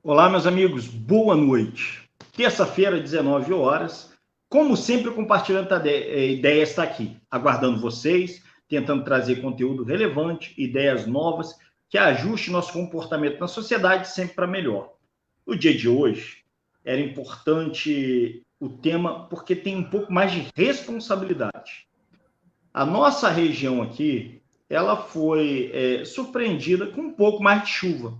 Olá, meus amigos, boa noite. Terça-feira, 19 horas. Como sempre, compartilhando ideias está aqui, aguardando vocês, tentando trazer conteúdo relevante, ideias novas, que ajuste nosso comportamento na sociedade sempre para melhor. No dia de hoje, era importante o tema porque tem um pouco mais de responsabilidade. A nossa região aqui, ela foi surpreendida com um pouco mais de chuva.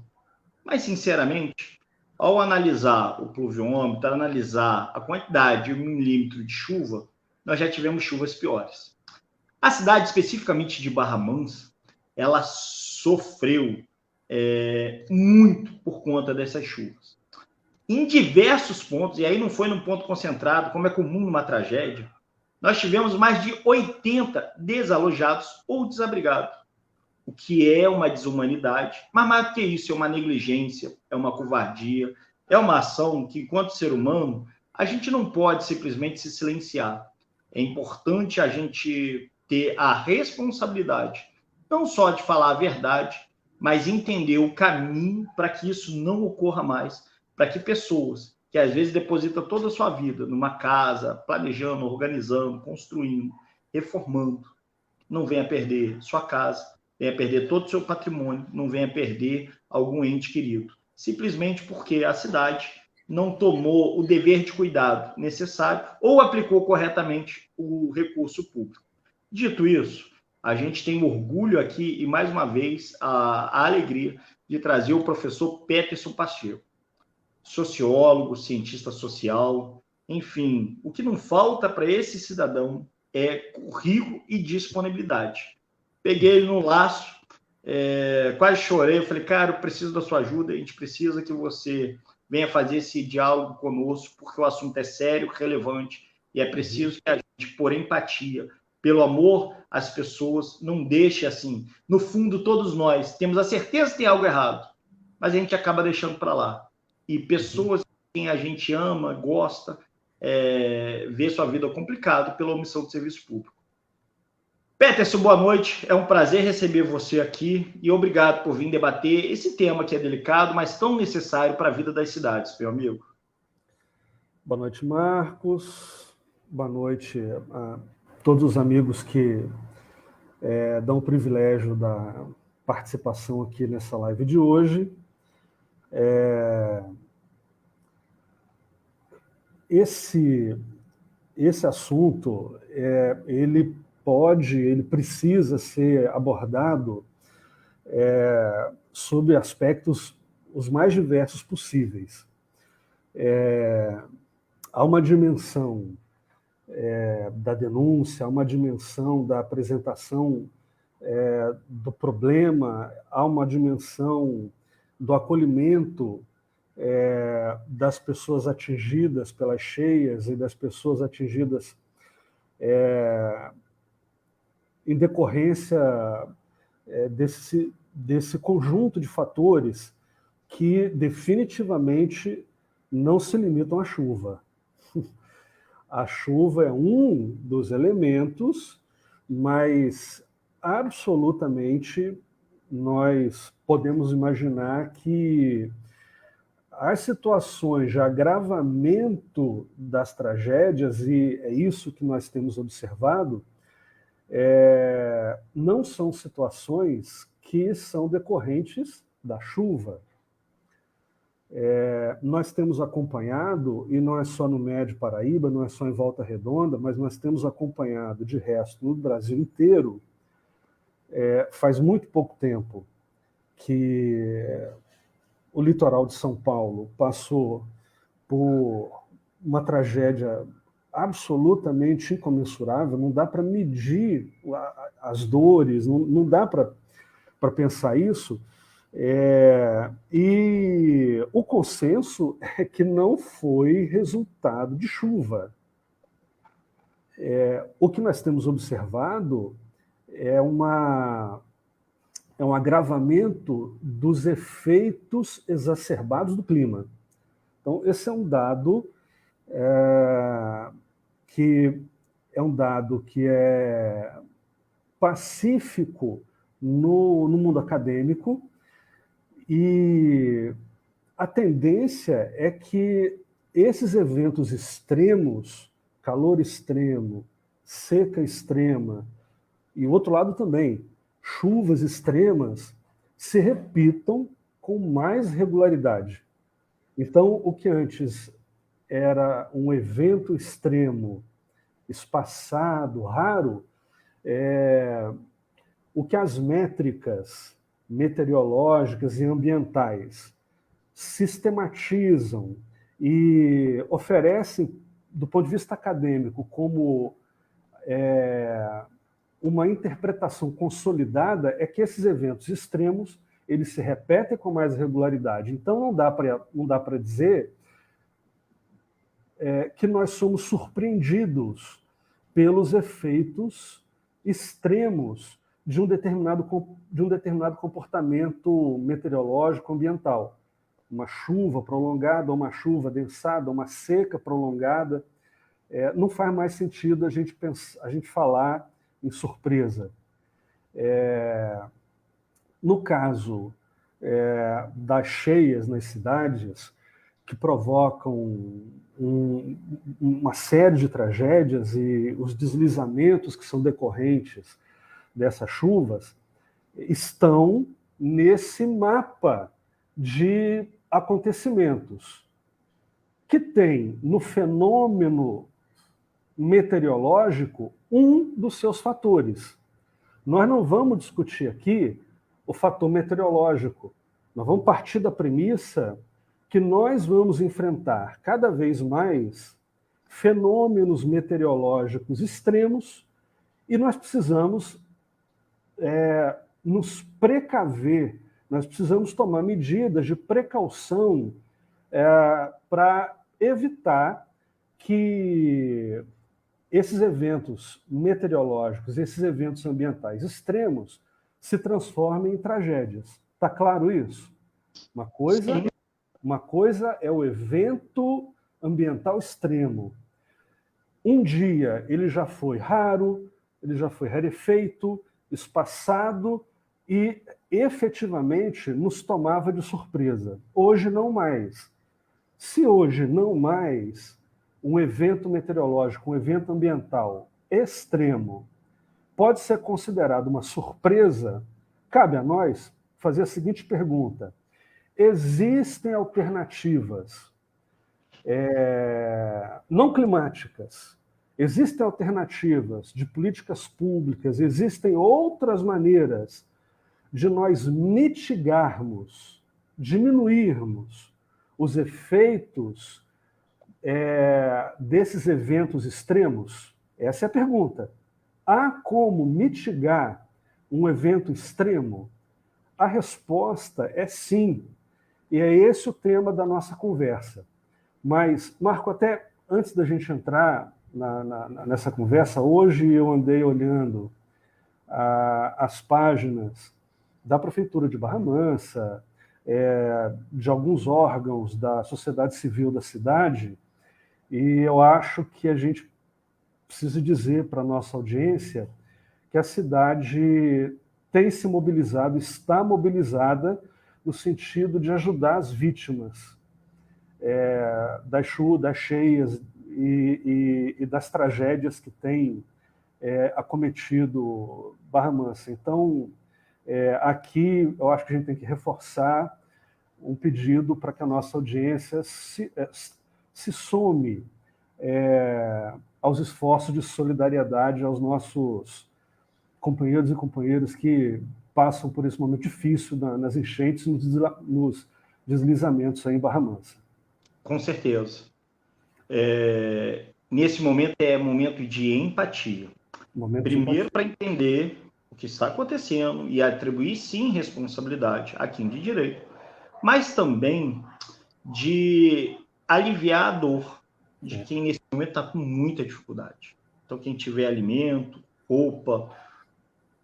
Mas, sinceramente, ao analisar o pluviômetro, analisar a quantidade de milímetro de chuva, nós já tivemos chuvas piores. A cidade, especificamente de Barra Mansa, ela sofreu muito por conta dessas chuvas. Em diversos pontos, e aí não foi num ponto concentrado, como é comum numa tragédia, nós tivemos mais de 80 desalojados ou desabrigados, o que é uma desumanidade, mas mais do que isso, é uma negligência, é uma covardia, é uma ação que, enquanto ser humano, a gente não pode simplesmente se silenciar. É importante a gente ter a responsabilidade, não só de falar a verdade, mas entender o caminho para que isso não ocorra mais, para que pessoas que às vezes depositam toda a sua vida numa casa, planejando, organizando, construindo, reformando, não venha perder sua casa, venha perder todo o seu patrimônio, não venha perder algum ente querido. Simplesmente porque a cidade não tomou o dever de cuidado necessário ou aplicou corretamente o recurso público. Dito isso, a gente tem orgulho aqui e, mais uma vez, a alegria de trazer o professor Peterson Pacheco, sociólogo, cientista social, enfim, o que não falta para esse cidadão é currículo e disponibilidade. Peguei ele no laço, quase chorei, eu falei, cara, eu preciso da sua ajuda, a gente precisa que você venha fazer esse diálogo conosco, porque o assunto é sério, relevante, e é preciso que a gente, por empatia, pelo amor às pessoas, não deixe assim. No fundo, todos nós temos a certeza que tem algo errado, mas a gente acaba deixando para lá. E pessoas que quem a gente ama, gosta, vê sua vida complicada pela omissão do serviço público. Peterson, boa noite. É um prazer receber você aqui e obrigado por vir debater esse tema que é delicado, mas tão necessário para a vida das cidades, meu amigo. Boa noite, Marcos. Boa noite a todos os amigos que dão o privilégio da participação aqui nessa live de hoje. Esse assunto, ele precisa ser abordado sob aspectos os mais diversos possíveis. Há uma dimensão da denúncia, há uma dimensão da apresentação do problema, há uma dimensão do acolhimento das pessoas atingidas pelas cheias e das pessoas atingidas em decorrência desse conjunto de fatores que definitivamente não se limitam à chuva. A chuva é um dos elementos, mas absolutamente nós podemos imaginar que as situações de agravamento das tragédias, e é isso que nós temos observado, não são situações que são decorrentes da chuva. Nós temos acompanhado, e não é só no Médio Paraíba, não é só em Volta Redonda, mas nós temos acompanhado, de resto, no Brasil inteiro, faz muito pouco tempo que o litoral de São Paulo passou por uma tragédia absolutamente incomensurável, não dá para medir as dores, não dá para pensar isso, e o consenso é que não foi resultado de chuva. O que nós temos observado é um agravamento dos efeitos exacerbados do clima. Então, esse é um dado que é pacífico no mundo acadêmico, e a tendência é que esses eventos extremos, calor extremo, seca extrema, e o outro lado também, chuvas extremas, se repitam com mais regularidade. Então, o que antes era um evento extremo, espaçado, raro, o que as métricas meteorológicas e ambientais sistematizam e oferecem, do ponto de vista acadêmico, como uma interpretação consolidada, é que esses eventos extremos eles se repetem com mais regularidade. Então, não dá para dizer que nós somos surpreendidos pelos efeitos extremos de um determinado comportamento meteorológico ambiental. Uma chuva prolongada, uma chuva adensada, uma seca prolongada. Não faz mais sentido a gente falar em surpresa. No caso das cheias nas cidades, que provocam uma série de tragédias e os deslizamentos que são decorrentes dessas chuvas, estão nesse mapa de acontecimentos que tem no fenômeno meteorológico um dos seus fatores. Nós não vamos discutir aqui o fator meteorológico. Nós vamos partir da premissa que nós vamos enfrentar cada vez mais fenômenos meteorológicos extremos e nós precisamos nos precaver, nós precisamos tomar medidas de precaução para evitar que esses eventos meteorológicos, esses eventos ambientais extremos se transformem em tragédias. Está claro isso? Uma coisa é o evento ambiental extremo. Um dia ele já foi raro, ele já foi rarefeito, espaçado e efetivamente nos tomava de surpresa. Hoje não mais. Se hoje não mais um evento meteorológico, um evento ambiental extremo pode ser considerado uma surpresa, cabe a nós fazer a seguinte pergunta: existem alternativas não climáticas, existem alternativas de políticas públicas, existem outras maneiras de nós mitigarmos, diminuirmos os efeitos desses eventos extremos? Essa é a pergunta. Há como mitigar um evento extremo? A resposta é sim. E é esse o tema da nossa conversa. Mas, Marco, até antes da gente entrar nessa conversa, hoje eu andei olhando as páginas da Prefeitura de Barra Mansa, de alguns órgãos da sociedade civil da cidade, e eu acho que a gente precisa dizer para a nossa audiência que a cidade tem se mobilizado, está mobilizada no sentido de ajudar as vítimas das cheias e das tragédias que têm acometido Barra Mansa. Então, aqui eu acho que a gente tem que reforçar um pedido para que a nossa audiência se some aos esforços de solidariedade aos nossos companheiros e companheiras que passam por esse momento difícil nas enchentes e nos deslizamentos aí em Barra Mansa. Com certeza. Nesse momento é momento de empatia. Primeiro, para entender o que está acontecendo e atribuir, sim, responsabilidade a quem de direito, mas também de aliviar a dor de quem nesse momento está com muita dificuldade. Então, quem tiver alimento, roupa,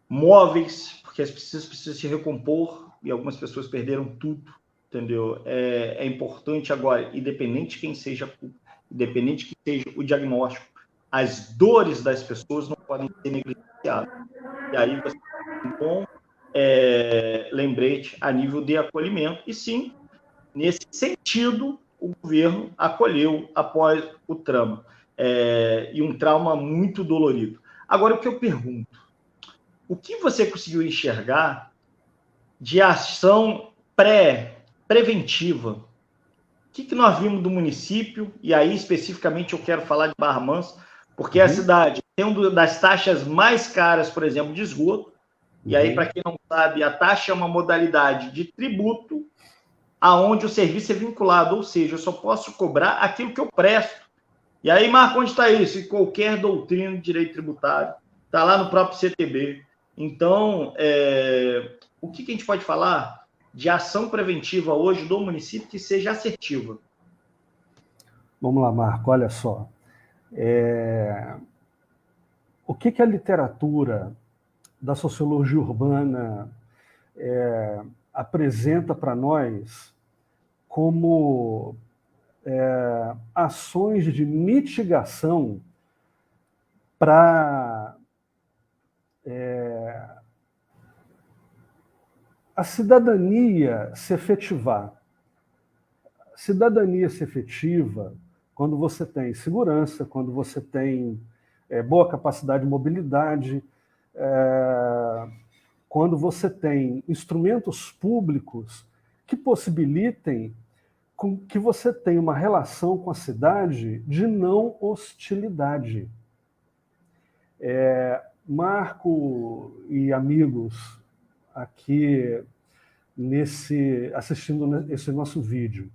móveis, porque as pessoas precisam se recompor e algumas pessoas perderam tudo, entendeu? É importante agora, independente de quem seja a culpa, independente de quem seja o diagnóstico, as dores das pessoas não podem ser negligenciadas. E aí você tem um bom lembrete a nível de acolhimento. E sim, Nesse sentido, o governo acolheu após o trauma, e um trauma muito dolorido. Agora, o que eu pergunto, o que você conseguiu enxergar de ação preventiva? O que nós vimos do município, e aí especificamente eu quero falar de Barra Mansa, porque a cidade tem uma das taxas mais caras, por exemplo, de esgoto, e aí, para quem não sabe, a taxa é uma modalidade de tributo aonde o serviço é vinculado, ou seja, eu só posso cobrar aquilo que eu presto. E aí, Marco, onde está isso? Em qualquer doutrina de direito tributário, está lá no próprio CTB. Então, o que a gente pode falar de ação preventiva hoje do município que seja assertiva? Vamos lá, Marco, olha só. O que a literatura da sociologia urbana apresenta para nós como ações de mitigação para a cidadania se efetivar. Cidadania se efetiva quando você tem segurança, quando você tem boa capacidade de mobilidade, quando você tem instrumentos públicos que possibilitem que você tenha uma relação com a cidade de não hostilidade. Marco e amigos aqui assistindo esse nosso vídeo,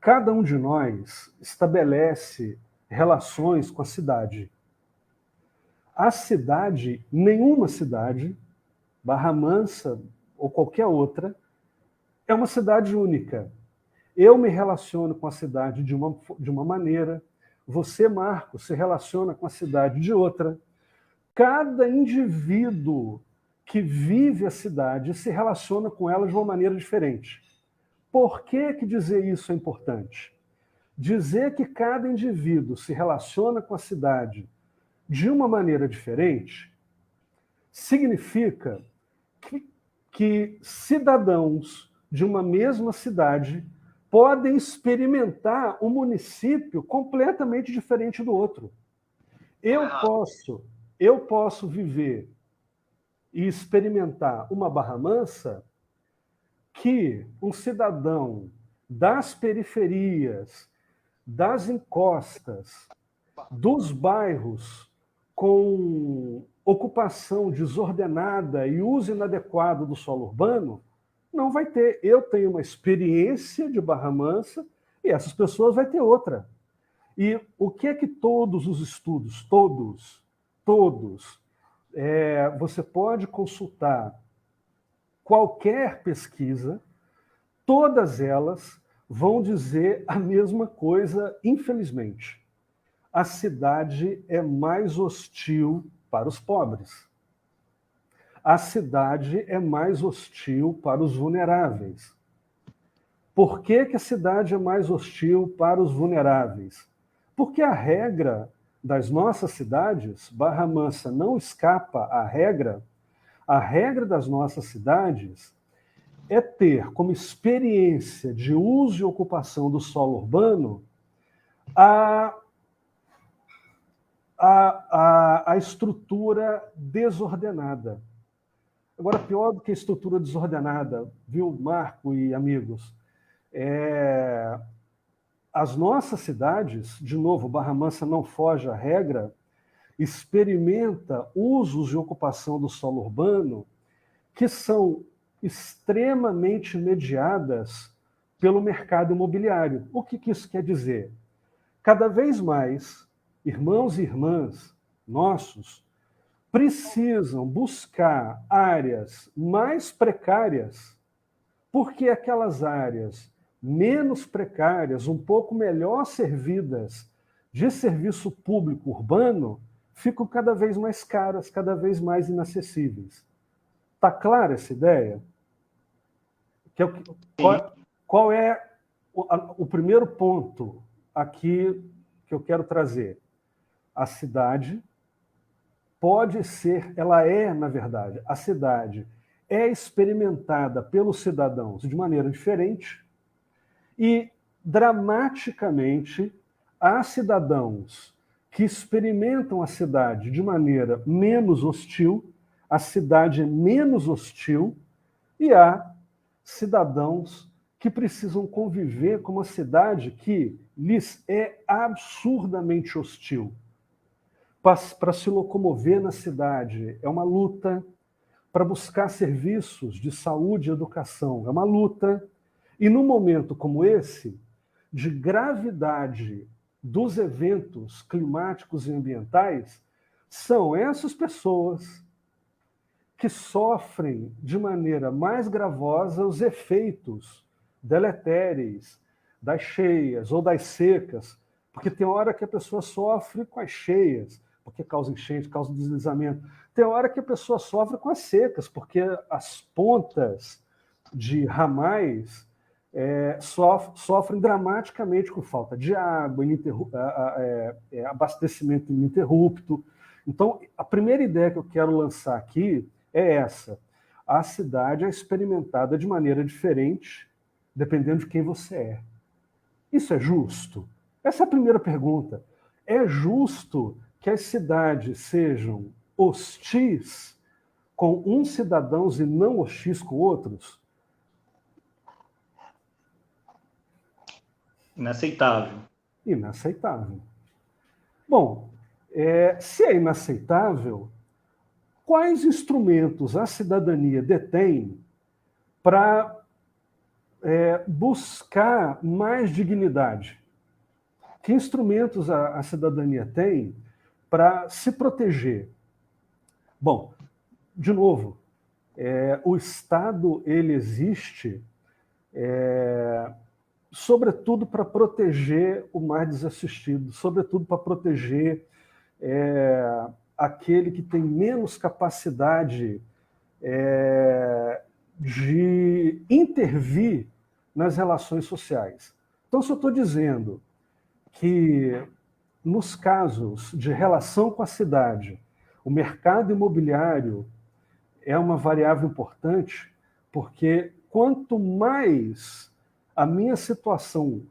cada um de nós estabelece relações com a cidade. A cidade, nenhuma cidade, Barra Mansa ou qualquer outra, é uma cidade única. Eu me relaciono com a cidade de uma maneira, você, Marco, se relaciona com a cidade de outra. Cada indivíduo que vive a cidade se relaciona com ela de uma maneira diferente. Por que dizer isso é importante? Dizer que cada indivíduo se relaciona com a cidade de uma maneira diferente significa que cidadãos de uma mesma cidade podem experimentar um município completamente diferente do outro. Eu posso viver e experimentar uma Barra Mansa que um cidadão das periferias, das encostas, dos bairros com ocupação desordenada e uso inadequado do solo urbano, não vai ter. Eu tenho uma experiência de Barra Mansa e essas pessoas vão ter outra. E o que é que todos os estudos, todos, você pode consultar qualquer pesquisa, todas elas vão dizer a mesma coisa, infelizmente. A cidade é mais hostil para os pobres. A cidade é mais hostil para os vulneráveis. Por que a cidade é mais hostil para os vulneráveis? Porque a regra das nossas cidades, Barra Mansa não escapa à regra. A regra das nossas cidades é ter como experiência de uso e ocupação do solo urbano a estrutura desordenada. Agora, pior do que a estrutura desordenada, viu, Marco e amigos? As nossas cidades, de novo, Barra Mansa não foge à regra, experimenta usos de ocupação do solo urbano que são extremamente mediadas pelo mercado imobiliário. O que isso quer dizer? Cada vez mais, irmãos e irmãs nossos precisam buscar áreas mais precárias, porque aquelas áreas menos precárias, um pouco melhor servidas de serviço público urbano, ficam cada vez mais caras, cada vez mais inacessíveis. Está clara essa ideia? Qual é o primeiro ponto aqui que eu quero trazer? A cidade pode ser, ela é, na verdade, a cidade é experimentada pelos cidadãos de maneira diferente e, dramaticamente, há cidadãos que experimentam a cidade de maneira menos hostil, a cidade é menos hostil, e há cidadãos que precisam conviver com uma cidade que lhes é absurdamente hostil. Para se locomover na cidade é uma luta, para buscar serviços de saúde e educação é uma luta, e num momento como esse, de gravidade dos eventos climáticos e ambientais, são essas pessoas que sofrem de maneira mais gravosa os efeitos deletérios das cheias ou das secas, porque tem hora que a pessoa sofre com as cheias, porque causa enchente, causa deslizamento. Tem hora que a pessoa sofre com as secas, porque as pontas de ramais sofrem dramaticamente com falta de água, abastecimento ininterrupto. Então, a primeira ideia que eu quero lançar aqui é essa. A cidade é experimentada de maneira diferente, dependendo de quem você é. Isso é justo? Essa é a primeira pergunta. É justo que as cidades sejam hostis com uns cidadãos e não hostis com outros? Inaceitável. Inaceitável. Bom, se é inaceitável, quais instrumentos a cidadania detém para buscar mais dignidade? Que instrumentos a cidadania tem para se proteger? Bom, de novo, o Estado ele existe sobretudo para proteger o mais desassistido, sobretudo para proteger aquele que tem menos capacidade de intervir nas relações sociais. Então, se eu estou dizendo que, nos casos de relação com a cidade, o mercado imobiliário é uma variável importante, porque quanto mais a minha situação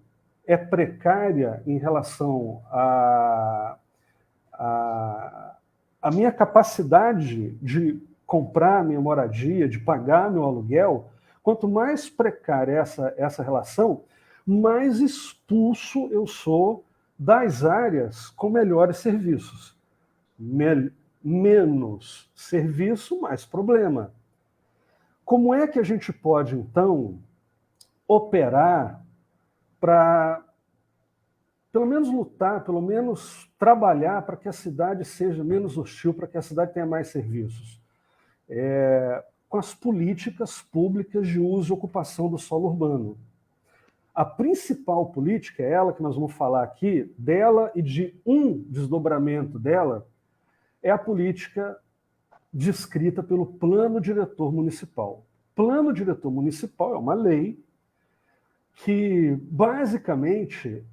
é precária em relação à minha capacidade de comprar minha moradia, de pagar meu aluguel, quanto mais precária essa relação, mais expulso eu sou das áreas com melhores serviços. Menos serviço, mais problema. Como é que a gente pode, então, operar para, pelo menos lutar, pelo menos trabalhar para que a cidade seja menos hostil, para que a cidade tenha mais serviços? Com as políticas públicas de uso e ocupação do solo urbano. A principal política é ela que nós vamos falar aqui, dela e de um desdobramento dela, é a política descrita pelo Plano Diretor Municipal. Plano Diretor Municipal é uma lei que, basicamente,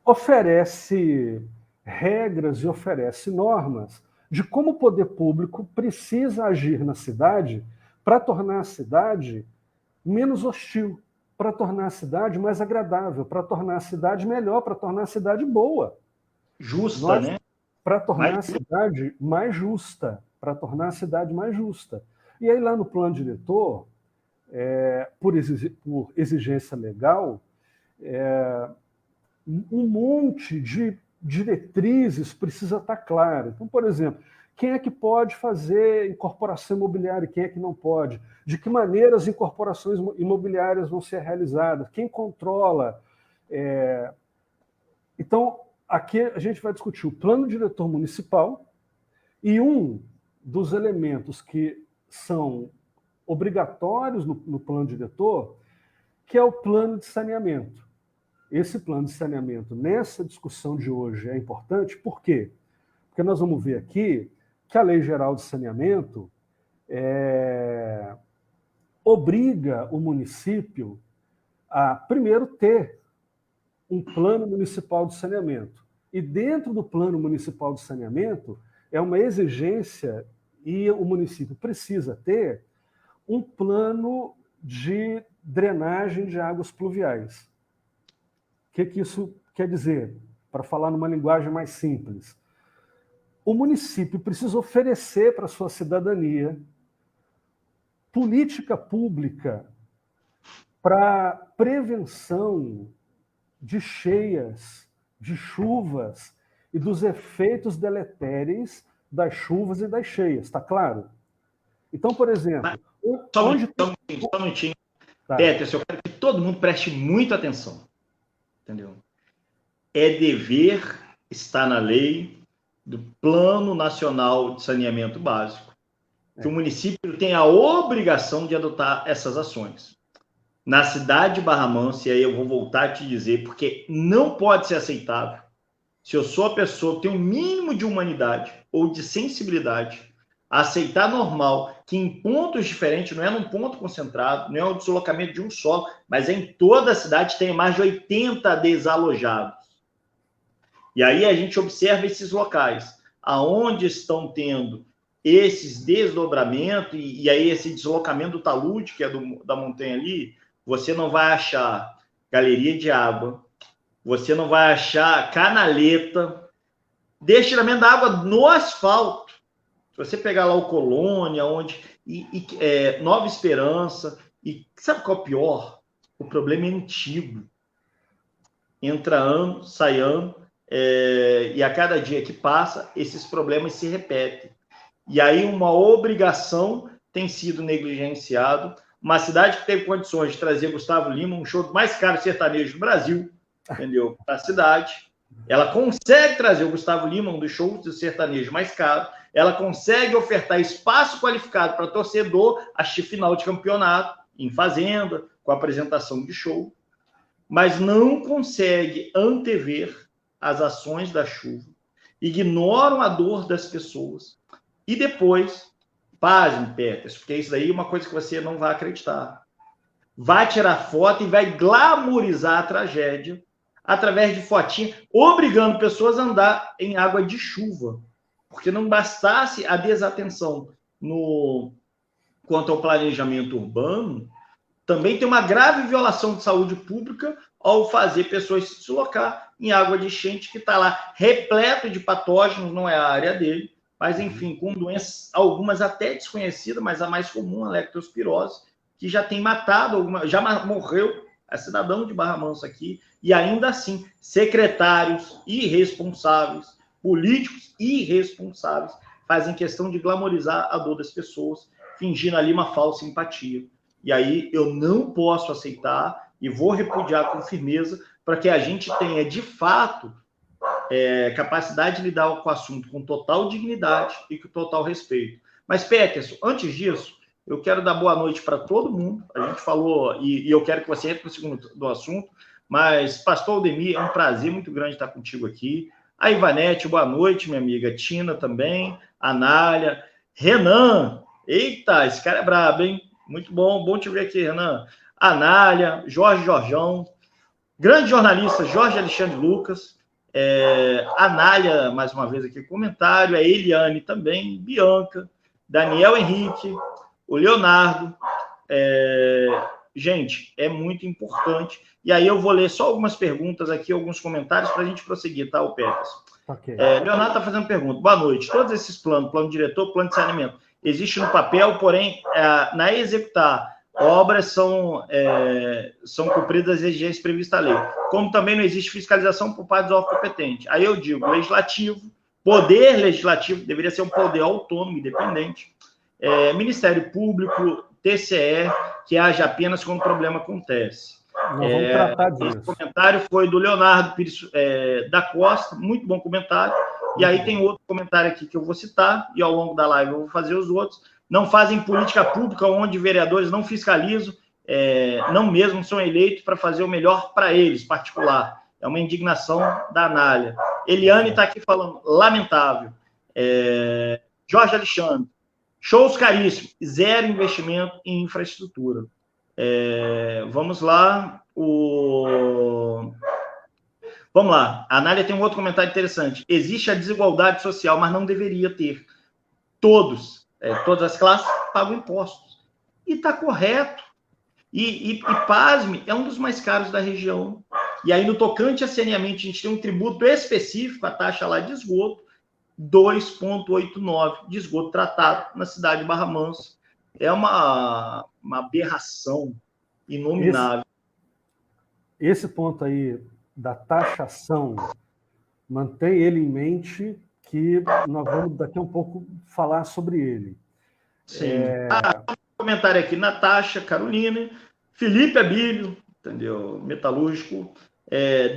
oferece regras e oferece normas de como o poder público precisa agir na cidade para tornar a cidade menos hostil, para tornar a cidade mais agradável, para tornar a cidade melhor, para tornar a cidade boa. Justa, né? Para tornar a cidade mais justa, para tornar a cidade mais justa. E aí lá no plano diretor, por exigência legal, um monte de diretrizes precisa estar claro. Então, por exemplo, quem é que pode fazer incorporação imobiliária e quem é que não pode? De que maneira as incorporações imobiliárias vão ser realizadas? Quem controla? Então, aqui a gente vai discutir o plano diretor municipal e um dos elementos que são obrigatórios no plano diretor, que é o plano de saneamento. Esse plano de saneamento, nessa discussão de hoje, é importante, por quê? Porque nós vamos ver aqui que a Lei Geral de Saneamento obriga o município a, primeiro, ter um plano municipal de saneamento. E dentro do plano municipal de saneamento, é uma exigência e o município precisa ter um plano de drenagem de águas pluviais. O que isso quer dizer? Para falar numa linguagem mais simples. O município precisa oferecer para a sua cidadania política pública para prevenção de cheias, de chuvas e dos efeitos deletérios das chuvas e das cheias, está claro? Então, por exemplo... Só um minutinho. Tá. Peterson, eu quero que todo mundo preste muita atenção. Entendeu? É dever, está na lei do Plano Nacional de Saneamento Básico, que o município tem a obrigação de adotar essas ações. Na cidade de Barra Mansa, e aí eu vou voltar a te dizer, porque não pode ser aceitável, se eu sou a pessoa que tem um mínimo de humanidade ou de sensibilidade, aceitar normal que em pontos diferentes, não é num ponto concentrado, não é um deslocamento de um só, mas em toda a cidade tem mais de 80 desalojados. E aí a gente observa esses locais, aonde estão tendo esses desdobramentos, e aí esse deslocamento do talude, que é da montanha ali, você não vai achar galeria de água, você não vai achar canaleta, destilamento da água no asfalto. Se você pegar lá o Colônia, Nova Esperança, e sabe qual é o pior? O problema é antigo. Entra ano, sai ano, e a cada dia que passa, esses problemas se repetem. E aí uma obrigação tem sido negligenciado. Uma cidade que teve condições de trazer Gustavo Lima, um show mais caro sertanejo do Brasil, entendeu? Para a cidade. Ela consegue trazer o Gustavo Lima, um dos shows de sertanejo mais caro. Ela consegue ofertar espaço qualificado para torcedor assistir final de campeonato em fazenda, com apresentação de show, mas não consegue antever as ações da chuva, ignoram a dor das pessoas e depois, pasme, Peterson, porque isso daí é uma coisa que você não vai acreditar. Vai tirar foto e vai glamorizar a tragédia através de fotinha, obrigando pessoas a andar em água de chuva. Porque não bastasse a desatenção quanto ao planejamento urbano, também tem uma grave violação de saúde pública ao fazer pessoas se deslocar em água de enchente que está lá repleto de patógenos, não é a área dele, mas, enfim, com doenças, algumas até desconhecidas, mas a mais comum, a leptospirose, que já tem matado, já morreu a cidadão de Barra Mansa aqui, e ainda assim, secretários irresponsáveis, políticos irresponsáveis, fazem questão de glamorizar a dor das pessoas, fingindo ali uma falsa empatia. E aí eu não posso aceitar e vou repudiar com firmeza para que a gente tenha, de fato, capacidade de lidar com o assunto com total dignidade e com total respeito. Mas, Peterson, antes disso, eu quero dar boa noite para todo mundo. A gente falou, e eu quero que você entre no segundo do assunto, mas, Pastor Aldemir, é um prazer muito grande estar contigo aqui. A Ivanete, boa noite, minha amiga. Tina também, a Nália, Renan. Eita, esse cara é brabo, hein? Muito bom te ver aqui, Renan. A Nália, Jorjão, grande jornalista Jorge Alexandre Lucas, a Nália, mais uma vez aqui, comentário, a Eliane também, Bianca, Daniel Henrique, o Leonardo. Gente, é muito importante. E aí eu vou ler só algumas perguntas aqui, alguns comentários para a gente prosseguir, tá, o Peterson? Okay. Leonardo está fazendo pergunta. Boa noite. Todos esses planos, plano diretor, plano de saneamento, existe no papel, porém, na executar obras são cumpridas as exigências previstas na lei. Como também não existe fiscalização por parte do órgão competente. Aí eu digo, poder legislativo deveria ser um poder autônomo, independente. Ministério Público, TCE, que age apenas quando o problema acontece. Nós vamos tratar disso. Esse comentário foi do Leonardo Pires da Costa, muito bom comentário. E aí tem outro comentário aqui que eu vou citar, e ao longo da live eu vou fazer os outros. Não fazem política pública onde vereadores não fiscalizam, não mesmo são eleitos para fazer o melhor para eles, particular. É uma indignação da Anália. Eliane está aqui falando, lamentável. Jorge Alexandre, shows caríssimos, zero investimento em infraestrutura. Vamos lá. Vamos lá. A Anália tem um outro comentário interessante. Existe a desigualdade social, mas não deveria ter. Todas as classes pagam impostos. E está correto. E pasme, é um dos mais caros da região. E aí, no tocante a saneamento, a gente tem um tributo específico, a taxa lá de esgoto, 2,89 de esgoto tratado na cidade de Barra Mansa. É uma aberração inominável. Esse ponto aí da taxação, mantém ele em mente, que nós vamos daqui a um pouco falar sobre ele. Sim. Um comentário aqui, Natasha, Carolina, Felipe Abílio, entendeu? Metalúrgico,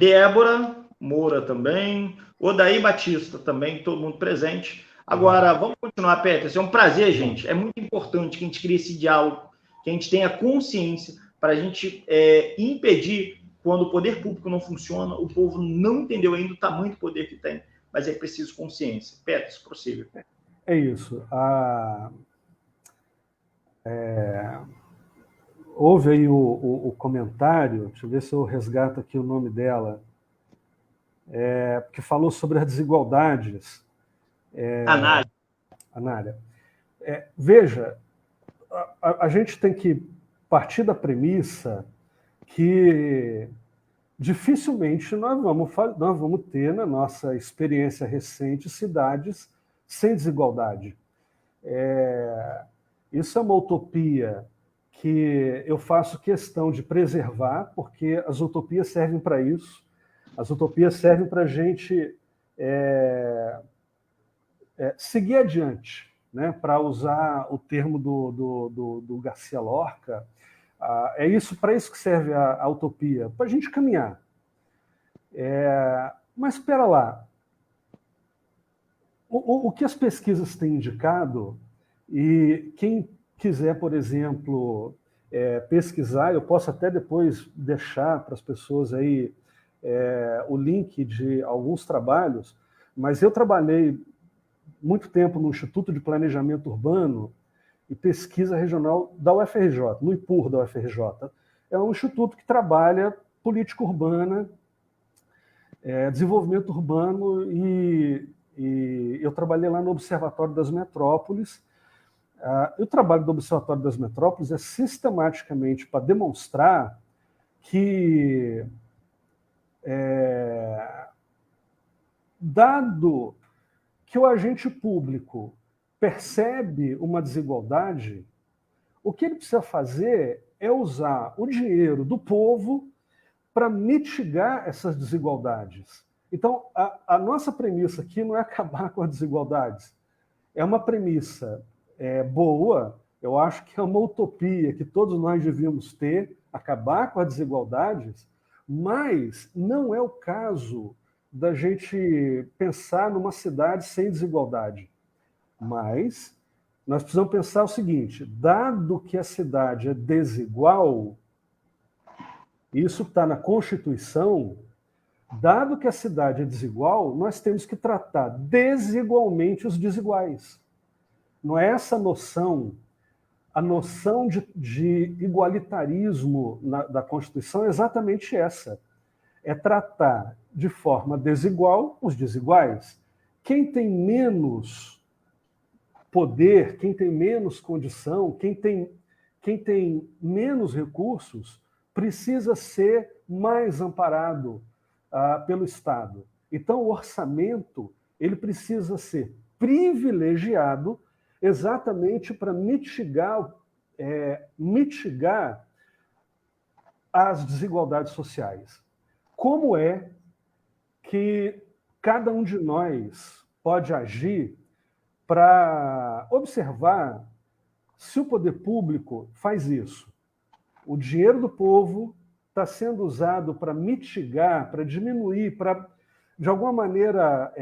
Débora Moura também, Odaí Batista também, todo mundo presente. Agora, vamos continuar, Peter. É um prazer, gente. É muito importante que a gente crie esse diálogo, que a gente tenha consciência para a gente impedir quando o poder público não funciona, o povo não entendeu ainda o tamanho do poder que tem, mas é preciso consciência. Peter, prossiga. É isso. Houve aí o comentário, deixa eu ver se eu resgato aqui o nome dela, que falou sobre as desigualdades. Anália. Veja, a gente tem que partir da premissa que dificilmente nós vamos ter, na nossa experiência recente, cidades sem desigualdade. Isso é uma utopia que eu faço questão de preservar, porque as utopias servem para isso. As utopias servem para a gente seguir adiante, né? Para usar o termo do Garcia Lorca. Para isso que serve a utopia, para a gente caminhar. Mas espera lá. O que as pesquisas têm indicado, e quem quiser, por exemplo, pesquisar, eu posso até depois deixar para as pessoas aí o link de alguns trabalhos, mas eu trabalhei muito tempo no Instituto de Planejamento Urbano e Pesquisa Regional da UFRJ, no IPUR da UFRJ. É um instituto que trabalha política urbana, desenvolvimento urbano, e eu trabalhei lá no Observatório das Metrópoles. O trabalho do Observatório das Metrópoles é sistematicamente para demonstrar que, dado que o agente público percebe uma desigualdade, o que ele precisa fazer é usar o dinheiro do povo para mitigar essas desigualdades. Então, a nossa premissa aqui não é acabar com as desigualdades. É uma premissa boa, eu acho que é uma utopia que todos nós devíamos ter, acabar com as desigualdades, mas não é o caso da gente pensar numa cidade sem desigualdade. Mas nós precisamos pensar o seguinte: dado que a cidade é desigual, isso está na Constituição, dado que a cidade é desigual, nós temos que tratar desigualmente os desiguais. Não é essa noção, a noção de igualitarismo da Constituição é exatamente essa. É tratar de forma desigual os desiguais. Quem tem menos poder, quem tem menos condição, quem tem menos recursos, precisa ser mais amparado pelo Estado. Então, o orçamento ele precisa ser privilegiado exatamente para mitigar as desigualdades sociais. Como é que cada um de nós pode agir para observar se o poder público faz isso? O dinheiro do povo está sendo usado para mitigar, para diminuir, para, de alguma maneira,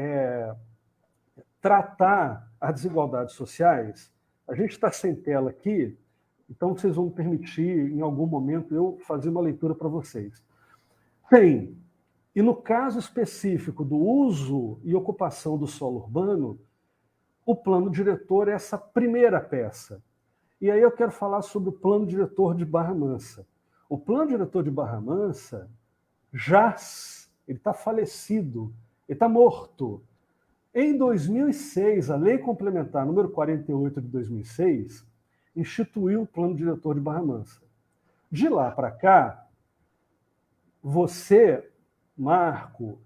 tratar as desigualdades sociais? A gente está sem tela aqui, então vocês vão me permitir, em algum momento, eu fazer uma leitura para vocês. Tem. E no caso específico do uso e ocupação do solo urbano, o plano diretor é essa primeira peça. E aí eu quero falar sobre o plano diretor de Barra Mansa. O plano diretor de Barra Mansa já ele está falecido, ele está morto. Em 2006, a Lei Complementar número 48 de 2006 instituiu o Plano Diretor de Barra Mansa. De lá para cá, você, Marco,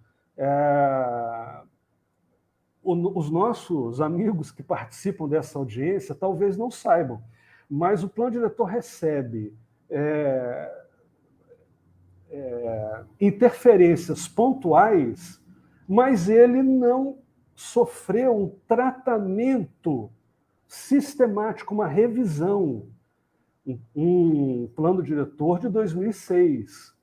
os nossos amigos que participam dessa audiência talvez não saibam, mas o Plano Diretor recebe interferências pontuais, mas ele não sofreu um tratamento sistemático, uma revisão, um plano diretor de 2006.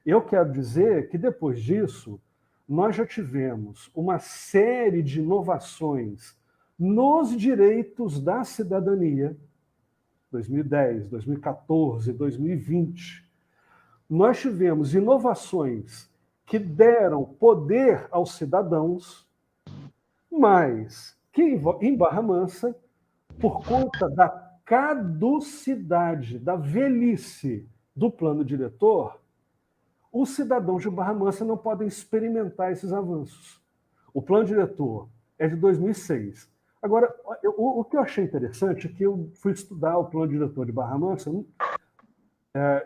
Eu quero dizer que depois disso, nós já tivemos uma série de inovações nos direitos da cidadania, 2010, 2014, 2020. Nós tivemos inovações que deram poder aos cidadãos, mas que em Barra Mansa, por conta da caducidade, da velhice do plano diretor, os cidadãos de Barra Mansa não podem experimentar esses avanços. O plano diretor é de 2006. Agora, o que eu achei interessante é que eu fui estudar o plano diretor de Barra Mansa,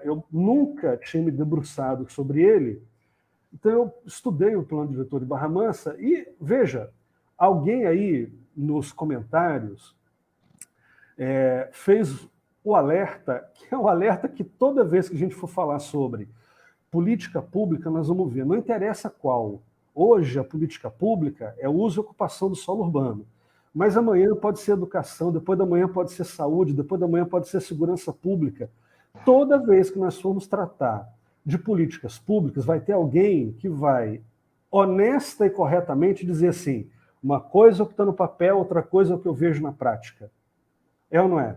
eu nunca tinha me debruçado sobre ele, então eu estudei o plano diretor de Barra Mansa e, veja, alguém aí nos comentários fez o alerta, que é um alerta que toda vez que a gente for falar sobre política pública, nós vamos ver, não interessa qual. Hoje, a política pública é o uso e ocupação do solo urbano, mas amanhã pode ser educação, depois da manhã pode ser saúde, depois da manhã pode ser segurança pública. Toda vez que nós formos tratar de políticas públicas, vai ter alguém que vai, honesta e corretamente, dizer assim, uma coisa é o que está no papel, outra coisa é o que eu vejo na prática. É ou não é?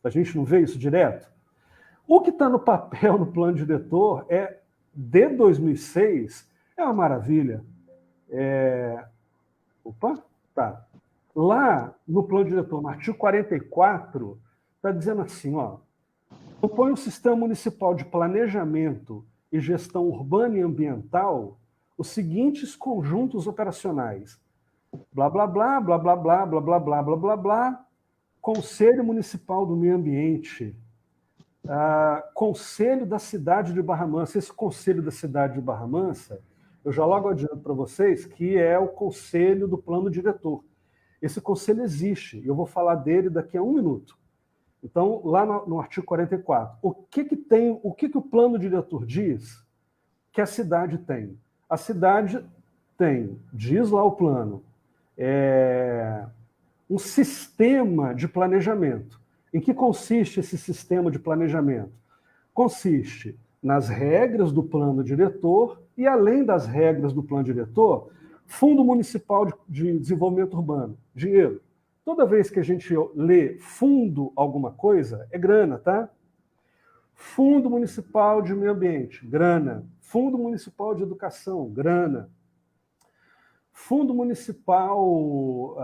A gente não vê isso direto? O que está no papel no plano diretor de 2006 é uma maravilha. Opa, tá. Lá no plano diretor, no artigo 44, está dizendo assim, ó, compõe o sistema municipal de planejamento e gestão urbana e ambiental os seguintes conjuntos operacionais. Blá, blá, blá, blá, blá, blá, blá, blá, blá, blá, blá, blá, Conselho Municipal do Meio Ambiente, Conselho da Cidade de Barra Mansa. Esse Conselho da Cidade de Barra Mansa, eu já logo adianto para vocês que é o Conselho do Plano Diretor. Esse conselho existe, e eu vou falar dele daqui a 1 minuto. Então, lá no artigo 44, o que o plano diretor diz que a cidade tem? A cidade tem, diz lá o plano, um sistema de planejamento. Em que consiste esse sistema de planejamento? Consiste nas regras do plano diretor e, além das regras do plano diretor, Fundo Municipal de Desenvolvimento Urbano, dinheiro. Toda vez que a gente lê fundo alguma coisa, é grana, tá? Fundo Municipal de Meio Ambiente, grana. Fundo Municipal de Educação, grana. Fundo Municipal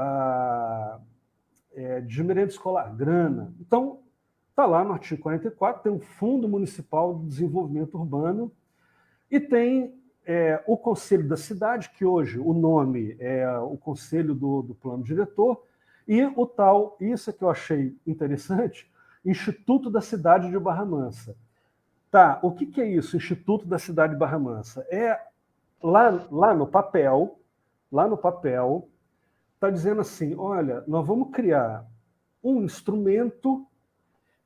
de merenda escolar, grana. Então, está lá no artigo 44, tem um Fundo Municipal de Desenvolvimento Urbano e tem o Conselho da Cidade, que hoje o nome é o Conselho do Plano Diretor, e o tal, isso é que eu achei interessante, Instituto da Cidade de Barra Mansa. Tá, o que é isso, Instituto da Cidade de Barra Mansa? Lá no papel, está dizendo assim, olha, nós vamos criar um instrumento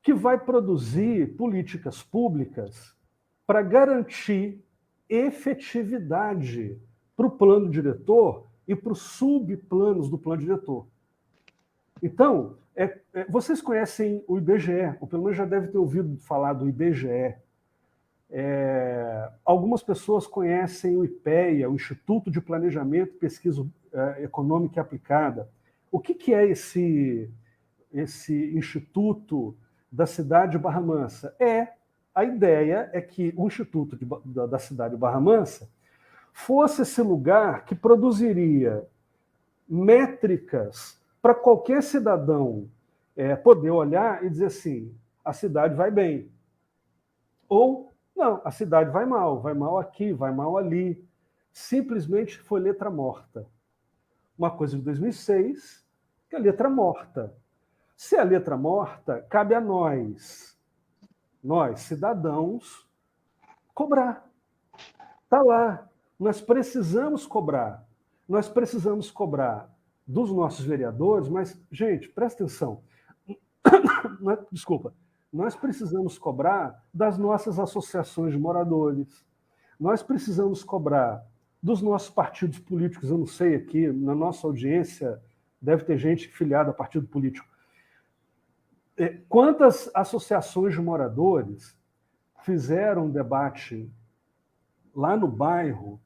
que vai produzir políticas públicas para garantir efetividade para o plano diretor e para os subplanos do plano diretor. Então, vocês conhecem o IBGE, ou pelo menos já devem ter ouvido falar do IBGE. Algumas pessoas conhecem o IPEA, o Instituto de Planejamento e Pesquisa Econômica e Aplicada. O que é esse Instituto da Cidade de Barra Mansa? A ideia é que o Instituto da Cidade de Barra Mansa fosse esse lugar que produziria métricas para qualquer cidadão poder olhar e dizer assim, a cidade vai bem. Ou, não, a cidade vai mal aqui, vai mal ali. simplesmente foi letra morta. Uma coisa de 2006, que é a letra morta. Se é a letra morta, cabe a nós, cidadãos, cobrar. Está lá. Nós precisamos cobrar. Nós precisamos cobrar dos nossos vereadores, mas, gente, presta atenção. Desculpa. Nós precisamos cobrar das nossas associações de moradores. Nós precisamos cobrar dos nossos partidos políticos. Eu não sei aqui, na nossa audiência, deve ter gente filiada a partido político. Quantas associações de moradores fizeram um debate lá no bairro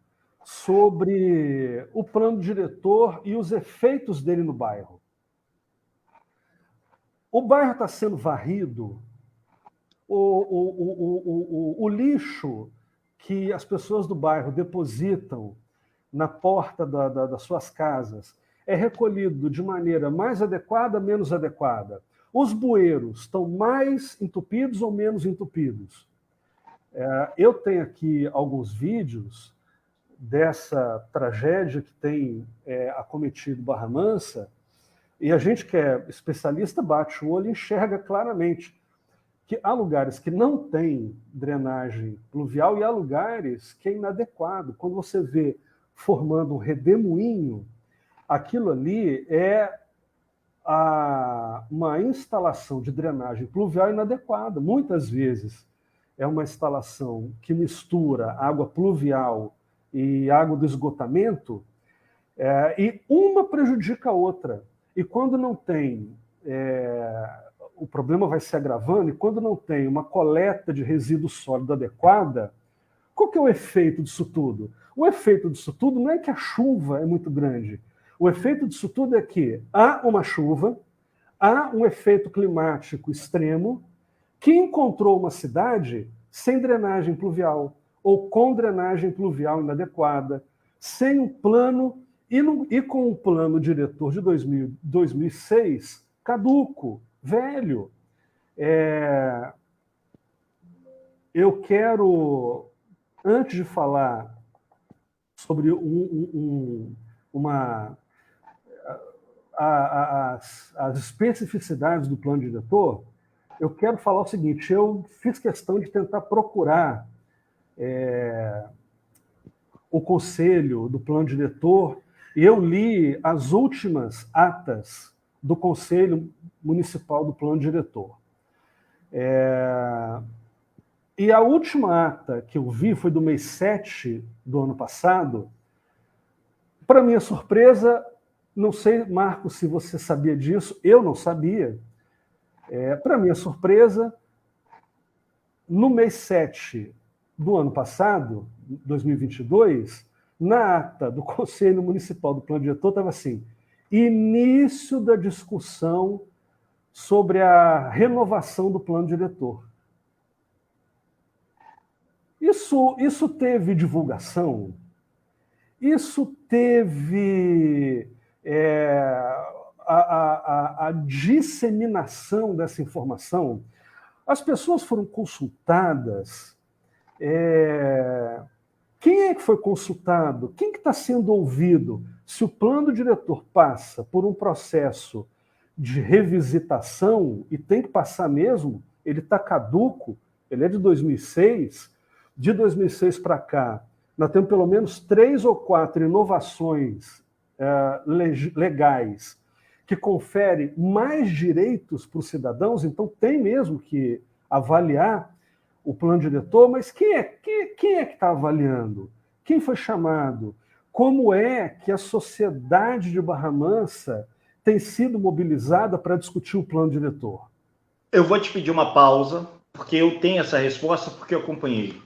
sobre o plano diretor e os efeitos dele no bairro? O bairro está sendo varrido, o lixo que as pessoas do bairro depositam na porta das suas casas é recolhido de maneira mais adequada, menos adequada. Os bueiros estão mais entupidos ou menos entupidos? Eu tenho aqui alguns vídeos dessa tragédia que tem acometido Barra Mansa, e a gente que é especialista bate o olho e enxerga claramente que há lugares que não tem drenagem pluvial e há lugares que é inadequado. Quando você vê formando um redemoinho, aquilo ali é uma instalação de drenagem pluvial inadequada. Muitas vezes é uma instalação que mistura água pluvial e água do esgotamento, e uma prejudica a outra. E quando não tem, o problema vai se agravando, e quando não tem uma coleta de resíduo sólido adequada, qual que é o efeito disso tudo? O efeito disso tudo não é que a chuva é muito grande. O efeito disso tudo é que há uma chuva, há um efeito climático extremo que encontrou uma cidade sem drenagem pluvial, ou com drenagem pluvial inadequada, sem um plano, e com um plano diretor de 2006, caduco, velho. Eu quero, antes de falar sobre as especificidades do plano diretor, eu quero falar o seguinte: eu fiz questão de tentar procurar o conselho do plano diretor, e eu li as últimas atas do Conselho Municipal do Plano Diretor. E a última ata que eu vi foi do mês 7 do ano passado. Para minha surpresa, não sei, Marcos, se você sabia disso, eu não sabia. Para minha surpresa, no mês 7 do ano passado, 2022, na ata do Conselho Municipal do Plano Diretor estava assim: início da discussão sobre a renovação do plano diretor. Isso teve divulgação? Isso teve a disseminação dessa informação? As pessoas foram consultadas? Quem é que foi consultado? Quem que está sendo ouvido? Se o plano diretor passa por um processo de revisitação, e tem que passar mesmo, ele está caduco, ele é de 2006, de 2006 para cá, nós temos pelo menos 3 ou 4 inovações legais que conferem mais direitos para os cidadãos, então tem mesmo que avaliar o plano diretor, mas quem é que está avaliando? Quem foi chamado? Como é que a sociedade de Barra Mansa tem sido mobilizada para discutir o plano diretor? Eu vou te pedir uma pausa, porque eu tenho essa resposta, porque eu acompanhei.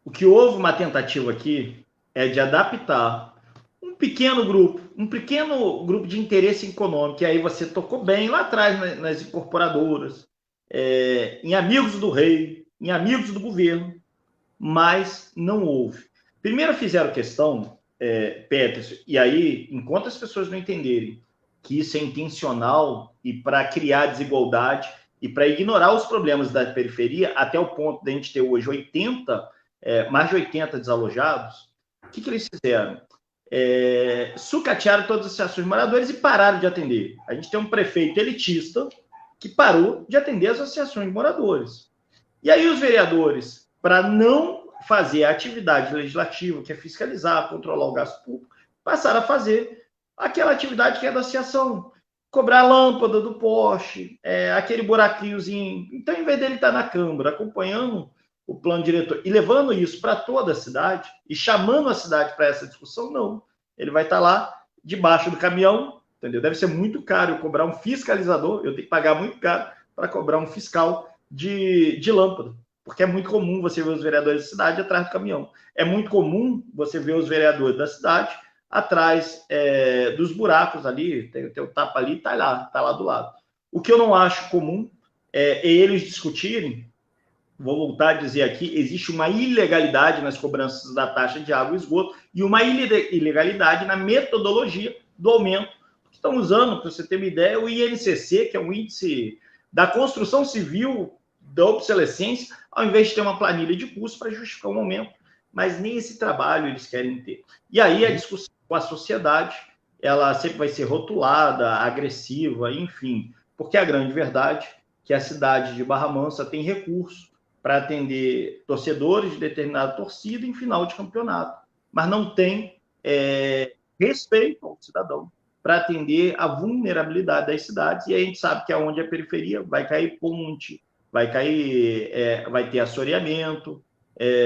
O que houve uma tentativa aqui é de adaptar um pequeno grupo de interesse econômico, e aí você tocou bem lá atrás nas incorporadoras, em amigos do rei, em amigos do governo, mas não houve. Primeiro fizeram questão, Peterson, e aí, enquanto as pessoas não entenderem que isso é intencional e para criar desigualdade e para ignorar os problemas da periferia, até o ponto de a gente ter hoje mais de 80 desalojados, O que eles fizeram? Sucatearam todas as associações de moradores e pararam de atender. A gente tem um prefeito elitista que parou de atender as associações de moradores. E aí os vereadores, para não fazer a atividade legislativa, que é fiscalizar, controlar o gasto público, passaram a fazer aquela atividade que é da associação, cobrar a lâmpada do poste, aquele buraquinhozinho. Então, em vez dele estar na Câmara acompanhando o plano diretor e levando isso para toda a cidade e chamando a cidade para essa discussão, não. Ele vai estar lá debaixo do caminhão, entendeu? Deve ser muito caro eu cobrar um fiscalizador, eu tenho que pagar muito caro para cobrar um fiscal de lâmpada, porque é muito comum você ver os vereadores da cidade atrás do caminhão. É muito comum você ver os vereadores da cidade atrás dos buracos ali, tem o tapa ali, tá lá do lado. O que eu não acho comum é eles discutirem, vou voltar a dizer aqui, existe uma ilegalidade nas cobranças da taxa de água e esgoto e uma ilegalidade na metodologia do aumento que estão usando, para você ter uma ideia, o INCC, que é um índice da construção civil da obsolescência, ao invés de ter uma planilha de custo para justificar um aumento, mas nem esse trabalho eles querem ter. E aí a discussão com a sociedade, ela sempre vai ser rotulada, agressiva, enfim, porque a grande verdade é que a cidade de Barra Mansa tem recurso para atender torcedores de determinada torcida em final de campeonato, mas não tem respeito ao cidadão para atender a vulnerabilidade das cidades, e a gente sabe que aonde é periferia vai cair ponte, vai ter assoreamento,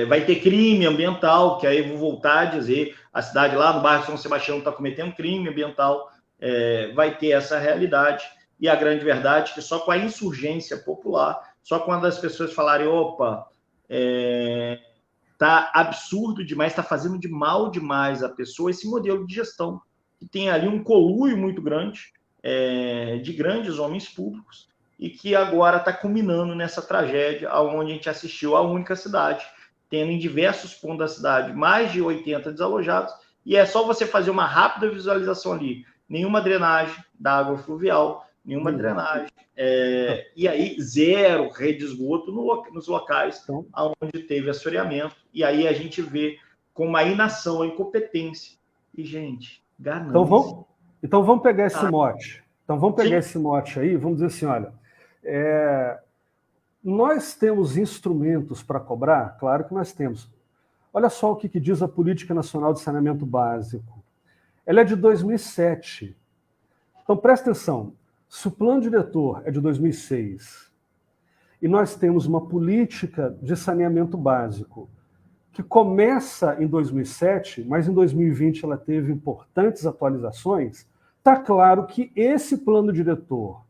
vai ter crime ambiental, que aí eu vou voltar a dizer, a cidade lá no bairro São Sebastião está cometendo crime ambiental, vai ter essa realidade, e a grande verdade é que só com a insurgência popular, só quando as pessoas falarem, opa, tá absurdo demais, está fazendo de mal demais a pessoa, esse modelo de gestão, que tem ali um conluio muito grande, de grandes homens públicos, e que agora está culminando nessa tragédia, onde a gente assistiu a única cidade, tendo em diversos pontos da cidade mais de 80 desalojados, e é só você fazer uma rápida visualização ali, nenhuma drenagem da água fluvial, nenhuma drenagem, e aí zero rede de esgoto nos locais onde teve assoreamento, e aí a gente vê como a inação, a incompetência, e gente, ganância. Então vamos pegar esse mote. Então vamos pegar esse mote aí, vamos dizer assim, olha, nós temos instrumentos para cobrar? Claro que nós temos. Olha só o que diz a Política Nacional de Saneamento Básico. Ela é de 2007. Então presta atenção, se o plano diretor é de 2006 e nós temos uma política de saneamento básico que começa em 2007, mas em 2020 ela teve importantes atualizações, está claro que esse plano diretor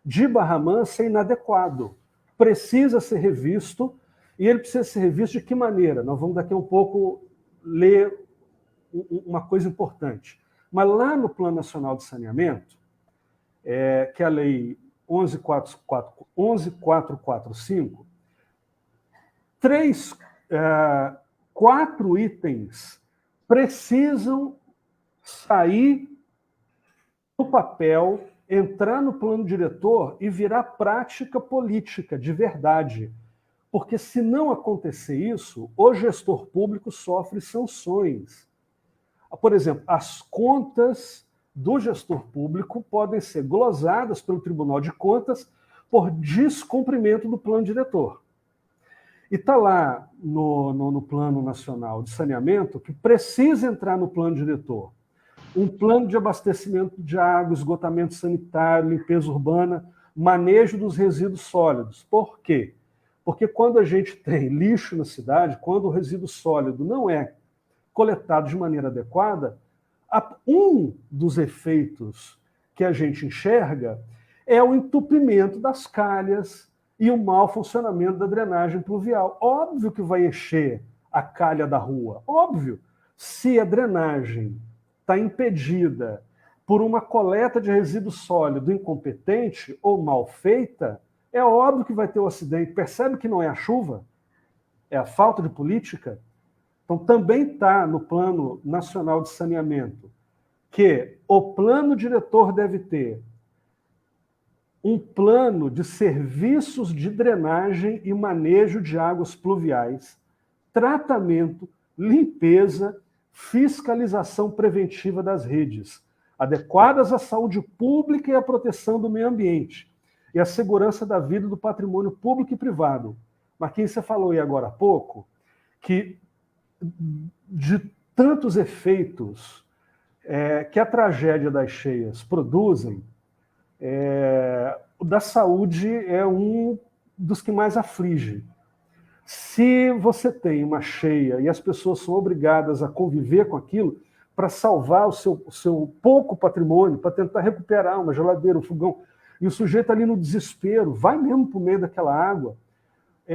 de Barra Mansa é inadequado, precisa ser revisto, e ele precisa ser revisto de que maneira? Nós vamos daqui a um pouco ler uma coisa importante. Mas lá no Plano Nacional de Saneamento, que é a Lei 11.445, 4 itens precisam sair do papel, entrar no plano diretor e virar prática política de verdade. Porque se não acontecer isso, o gestor público sofre sanções. Por exemplo, as contas do gestor público podem ser glosadas pelo Tribunal de Contas por descumprimento do plano diretor. E está lá no Plano Nacional de Saneamento que precisa entrar no plano diretor um plano de abastecimento de água, esgotamento sanitário, limpeza urbana, manejo dos resíduos sólidos. Por quê? Porque quando a gente tem lixo na cidade, quando o resíduo sólido não é coletado de maneira adequada, um dos efeitos que a gente enxerga é o entupimento das calhas e o mau funcionamento da drenagem pluvial. Óbvio que vai encher a calha da rua, óbvio. Se a drenagem está impedida por uma coleta de resíduo sólido incompetente ou mal feita, é óbvio que vai ter um acidente. Percebe que não é a chuva? É a falta de política? Então, também está no Plano Nacional de Saneamento que o plano diretor deve ter um plano de serviços de drenagem e manejo de águas pluviais, tratamento, limpeza, fiscalização preventiva das redes, adequadas à saúde pública e à proteção do meio ambiente, e à segurança da vida e do patrimônio público e privado. Marquinhos, você falou aí agora há pouco que de tantos efeitos que a tragédia das cheias produzem, o da saúde é um dos que mais aflige. Se você tem uma cheia e as pessoas são obrigadas a conviver com aquilo para salvar o seu pouco patrimônio, para tentar recuperar uma geladeira, um fogão, e o sujeito ali no desespero, vai mesmo para o meio daquela água,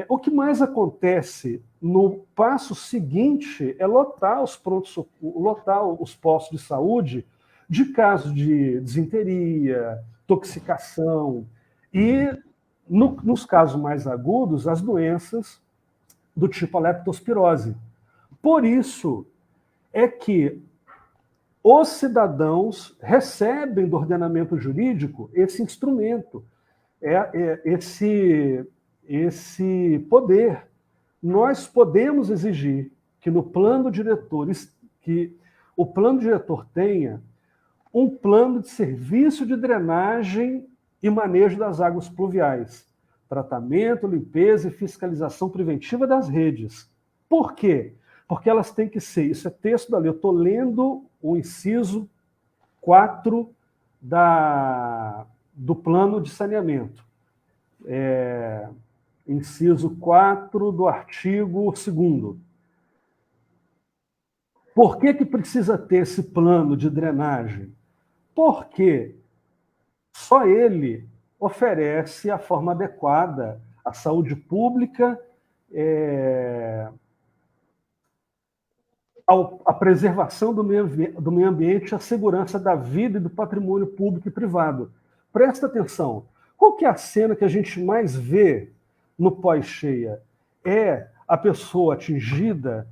o que mais acontece no passo seguinte é lotar os pronto-socorro, lotar os postos de saúde de casos de desinteria, intoxicação e, nos casos mais agudos, as doenças do tipo a leptospirose. Por isso é que os cidadãos recebem do ordenamento jurídico esse instrumento, esse poder. Nós podemos exigir que no plano diretor, que o plano diretor tenha um plano de serviço de drenagem e manejo das águas pluviais, tratamento, limpeza e fiscalização preventiva das redes. Por quê? Porque elas têm que ser, isso é texto da lei, eu estou lendo o inciso 4 do plano de saneamento. Inciso 4 do artigo 2º. Por que precisa ter esse plano de drenagem? Porque só ele oferece a forma adequada à saúde pública, à preservação do meio ambiente, à segurança da vida e do patrimônio público e privado. Presta atenção. Qual que é a cena que a gente mais vê no pós-cheia? É a pessoa atingida,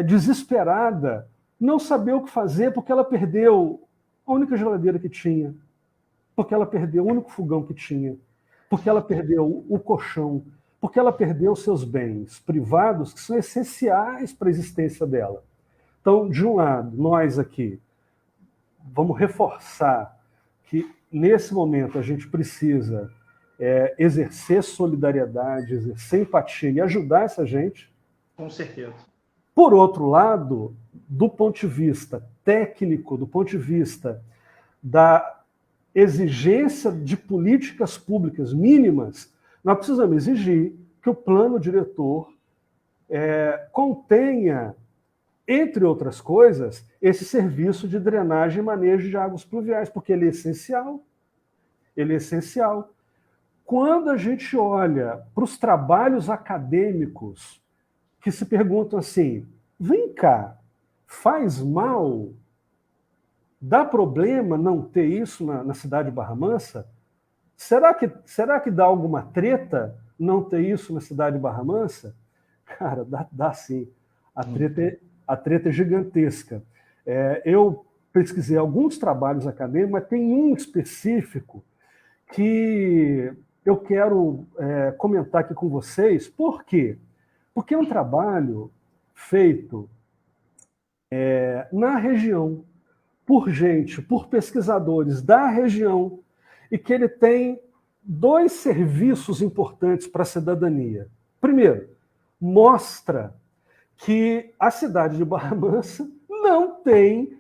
desesperada, não saber o que fazer porque ela perdeu a única geladeira que tinha, porque ela perdeu o único fogão que tinha, porque ela perdeu o colchão, porque ela perdeu seus bens privados que são essenciais para a existência dela. Então, de um lado, nós aqui vamos reforçar que, nesse momento, a gente precisa exercer solidariedade, exercer empatia e ajudar essa gente. Com certeza. Por outro lado, do ponto de vista técnico, do ponto de vista da exigência de políticas públicas mínimas, nós precisamos exigir que o plano diretor contenha, entre outras coisas, esse serviço de drenagem e manejo de águas pluviais, porque ele é essencial. Ele é essencial. Quando a gente olha para os trabalhos acadêmicos que se perguntam assim, vem cá, faz mal? Dá problema não ter isso na cidade de Barra Mansa? Será que dá alguma treta não ter isso na cidade de Barra Mansa? Cara, dá sim. A treta é gigantesca. Eu pesquisei alguns trabalhos acadêmicos, mas tem um específico que eu quero comentar aqui com vocês. Por quê? Porque é um trabalho feito na região, por pesquisadores da região, e que ele tem 2 serviços importantes para a cidadania. Primeiro, mostra que a cidade de Barra Mansa não tem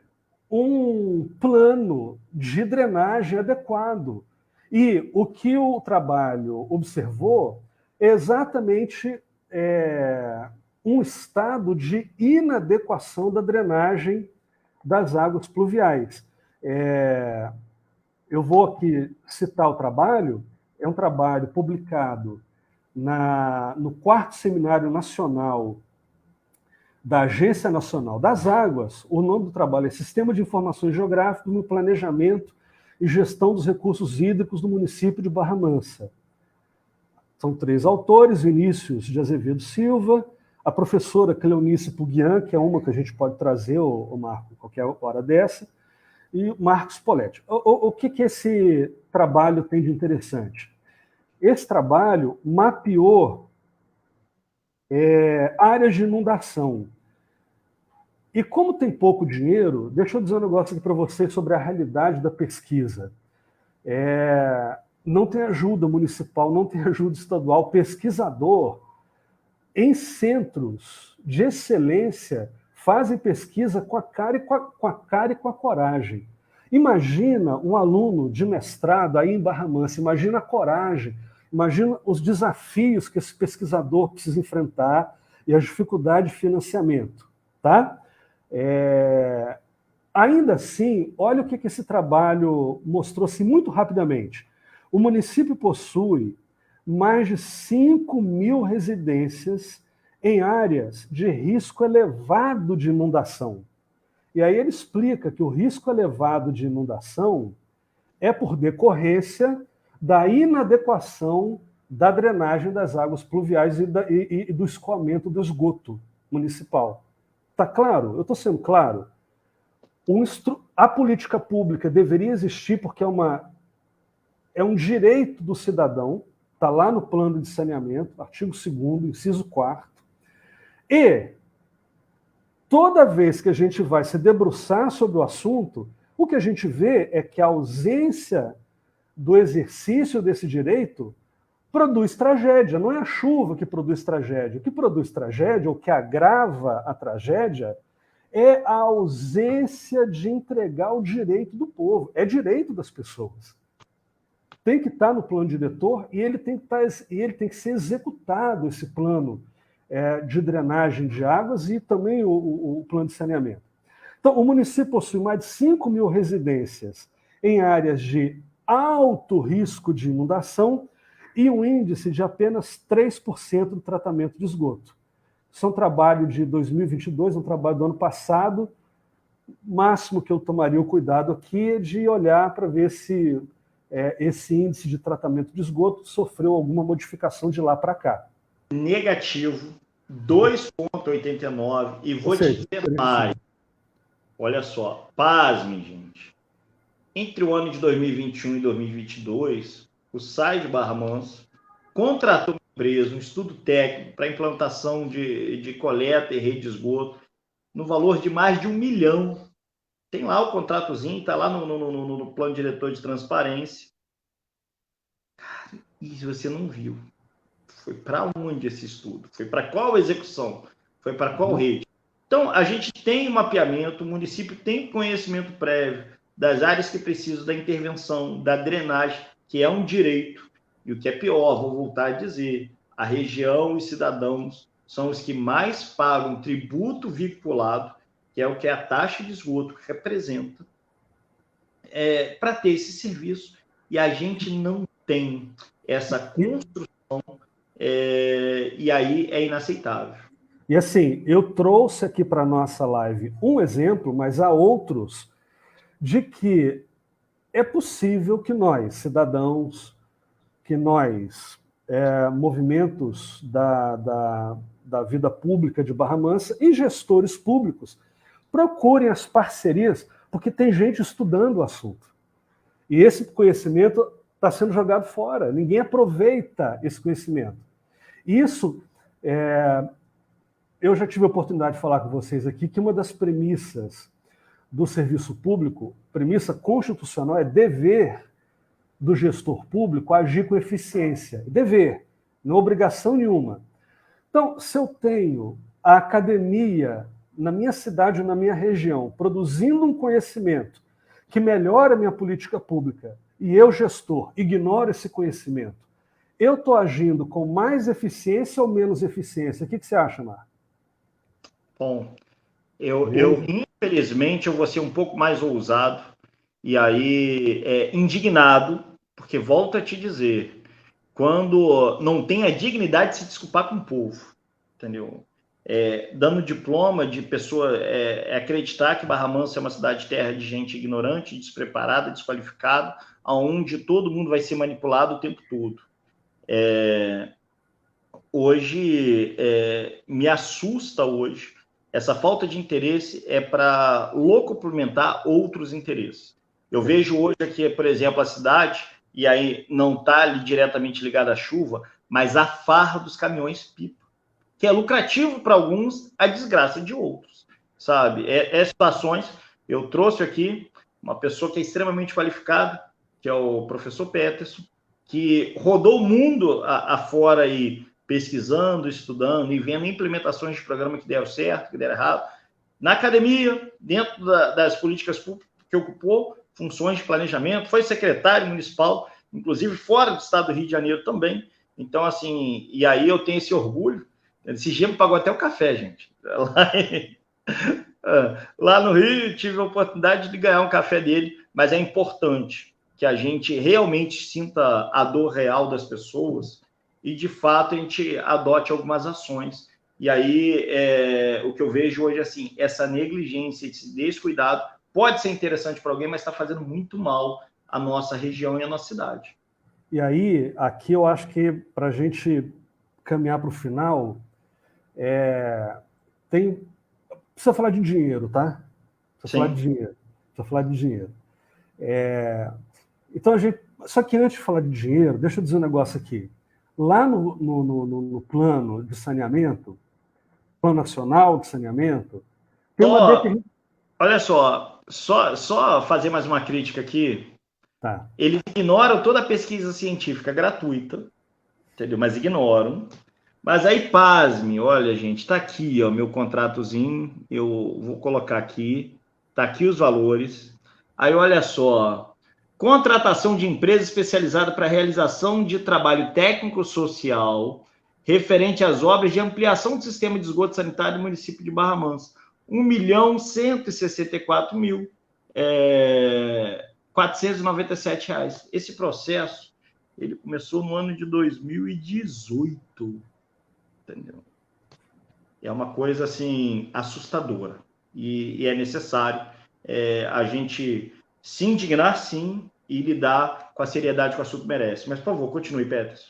um plano de drenagem adequado. E o que o trabalho observou é exatamente um estado de inadequação da drenagem das águas pluviais. Eu vou aqui citar o trabalho, é um trabalho publicado no 4º Seminário Nacional da Agência Nacional das Águas. O nome do trabalho é Sistema de Informações Geográficas no Planejamento e Gestão dos Recursos Hídricos do município de Barra Mansa. São 3 autores, Vinícius de Azevedo Silva, a professora Cleonice Puguian, que é uma que a gente pode trazer, o Marco, qualquer hora dessa, e Marcos Poletti. O que esse trabalho tem de interessante? Esse trabalho mapeou áreas de inundação E como tem pouco dinheiro, deixa eu dizer um negócio aqui para vocês sobre a realidade da pesquisa. Não tem ajuda municipal, não tem ajuda estadual. Pesquisador em centros de excelência fazem pesquisa com a cara e com a coragem. Imagina um aluno de mestrado aí em Barra Mansa, imagina a coragem, imagina os desafios que esse pesquisador precisa enfrentar e as dificuldades de financiamento, tá? Ainda assim, olha o que esse trabalho mostrou-se muito rapidamente. O município possui mais de 5.000 residências em áreas de risco elevado de inundação. E aí ele explica que o risco elevado de inundação é por decorrência da inadequação da drenagem das águas pluviais e do escoamento do esgoto municipal. Está claro? Eu estou sendo claro? A política pública deveria existir porque é um direito do cidadão, está lá no plano de saneamento, artigo 2º, inciso 4º, e toda vez que a gente vai se debruçar sobre o assunto, o que a gente vê é que a ausência do exercício desse direito produz tragédia. Não é a chuva que produz tragédia. O que produz tragédia, ou que agrava a tragédia, é a ausência de entregar o direito do povo. É direito das pessoas. Tem que estar no plano diretor e ele tem que ser executado, esse plano de drenagem de águas e também o plano de saneamento. Então, o município possui mais de 5.000 residências em áreas de alto risco de inundação e um índice de apenas 3% do tratamento de esgoto. Isso é um trabalho de 2022, um trabalho do ano passado. O máximo que eu tomaria o cuidado aqui é de olhar para ver se esse índice de tratamento de esgoto sofreu alguma modificação de lá para cá. Negativo, 2,89. E vou te dizer mais. Olha só, pasme, gente. Entre o ano de 2021 e 2022, o SAI de Barra Mansa contratou uma empresa, um estudo técnico para implantação de coleta e rede de esgoto, no valor de mais de 1 milhão. Tem lá o contratozinho, está lá no plano diretor de transparência. E você não viu. Foi para onde esse estudo? Foi para qual execução? Foi para qual rede? Então, a gente tem mapeamento, o município tem conhecimento prévio das áreas que precisam da intervenção, da drenagem, que é um direito. E o que é pior, vou voltar a dizer, a região e cidadãos são os que mais pagam tributo vinculado, que é o que a taxa de esgoto representa, para ter esse serviço. E a gente não tem essa construção, e aí é inaceitável. E assim, eu trouxe aqui para a nossa live um exemplo, mas há outros, de que é possível que nós, cidadãos, que nós, movimentos da vida pública de Barra Mansa e gestores públicos, procurem as parcerias, porque tem gente estudando o assunto. E esse conhecimento está sendo jogado fora, ninguém aproveita esse conhecimento. Isso, eu já tive a oportunidade de falar com vocês aqui que uma das premissas do serviço público, premissa constitucional, é dever do gestor público agir com eficiência. Dever, não obrigação nenhuma. Então, se eu tenho a academia na minha cidade ou na minha região produzindo um conhecimento que melhora a minha política pública e eu, gestor, ignoro esse conhecimento, eu estou agindo com mais eficiência ou menos eficiência? O que você acha, Marco? Bom, eu infelizmente, eu vou ser um pouco mais ousado e aí indignado, porque volto a te dizer, quando não tem a dignidade de se desculpar com o povo, entendeu? Dando diploma de pessoa, acreditar que Barra Mansa é uma cidade de terra de gente ignorante, despreparada, desqualificada, onde todo mundo vai ser manipulado o tempo todo. Hoje, me assusta hoje, essa falta de interesse é para locuplementar outros interesses. Eu vejo hoje aqui, por exemplo, a cidade, e aí não está diretamente ligada à chuva, mas a farra dos caminhões-pipa, que é lucrativo para alguns, a desgraça de outros. sabe? Situações, eu trouxe aqui uma pessoa que é extremamente qualificada, que é o professor Peterson, que rodou o mundo afora aí, pesquisando, estudando e vendo implementações de programa que deram certo, que deram errado. Na academia, dentro das políticas públicas que ocupou, funções de planejamento, foi secretário municipal, inclusive fora do estado do Rio de Janeiro também. Então, assim, e aí eu tenho esse orgulho. Esse dia me pagou até o café, gente. Lá no Rio, tive a oportunidade de ganhar um café dele, mas é importante que a gente realmente sinta a dor real das pessoas e, de fato, a gente adote algumas ações. E aí, o que eu vejo hoje, assim, essa negligência, esse descuidado, pode ser interessante para alguém, mas está fazendo muito mal à nossa região e à nossa cidade. E aí, aqui eu acho que para a gente caminhar para o final, precisa falar de dinheiro, tá? Precisa falar de dinheiro. Precisa falar de dinheiro. Então, só que antes de falar de dinheiro, deixa eu dizer um negócio aqui. Lá no plano de saneamento, Plano Nacional de Saneamento, tem uma olha só fazer mais uma crítica aqui. Tá. Eles ignoram toda a pesquisa científica gratuita, entendeu? Mas ignoram. Mas aí, pasme, olha, gente, tá aqui, ó, meu contratozinho, eu vou colocar aqui, tá aqui os valores. Aí, olha só, contratação de empresa especializada para realização de trabalho técnico-social referente às obras de ampliação do sistema de esgoto sanitário do município de Barra Mansa. 1.164.497 reais. Esse processo, ele começou no ano de 2018. Entendeu? É uma coisa assim assustadora e é necessário a gente se indignar sim e lidar com a seriedade que o assunto merece. Mas, por favor, continue, Peterson.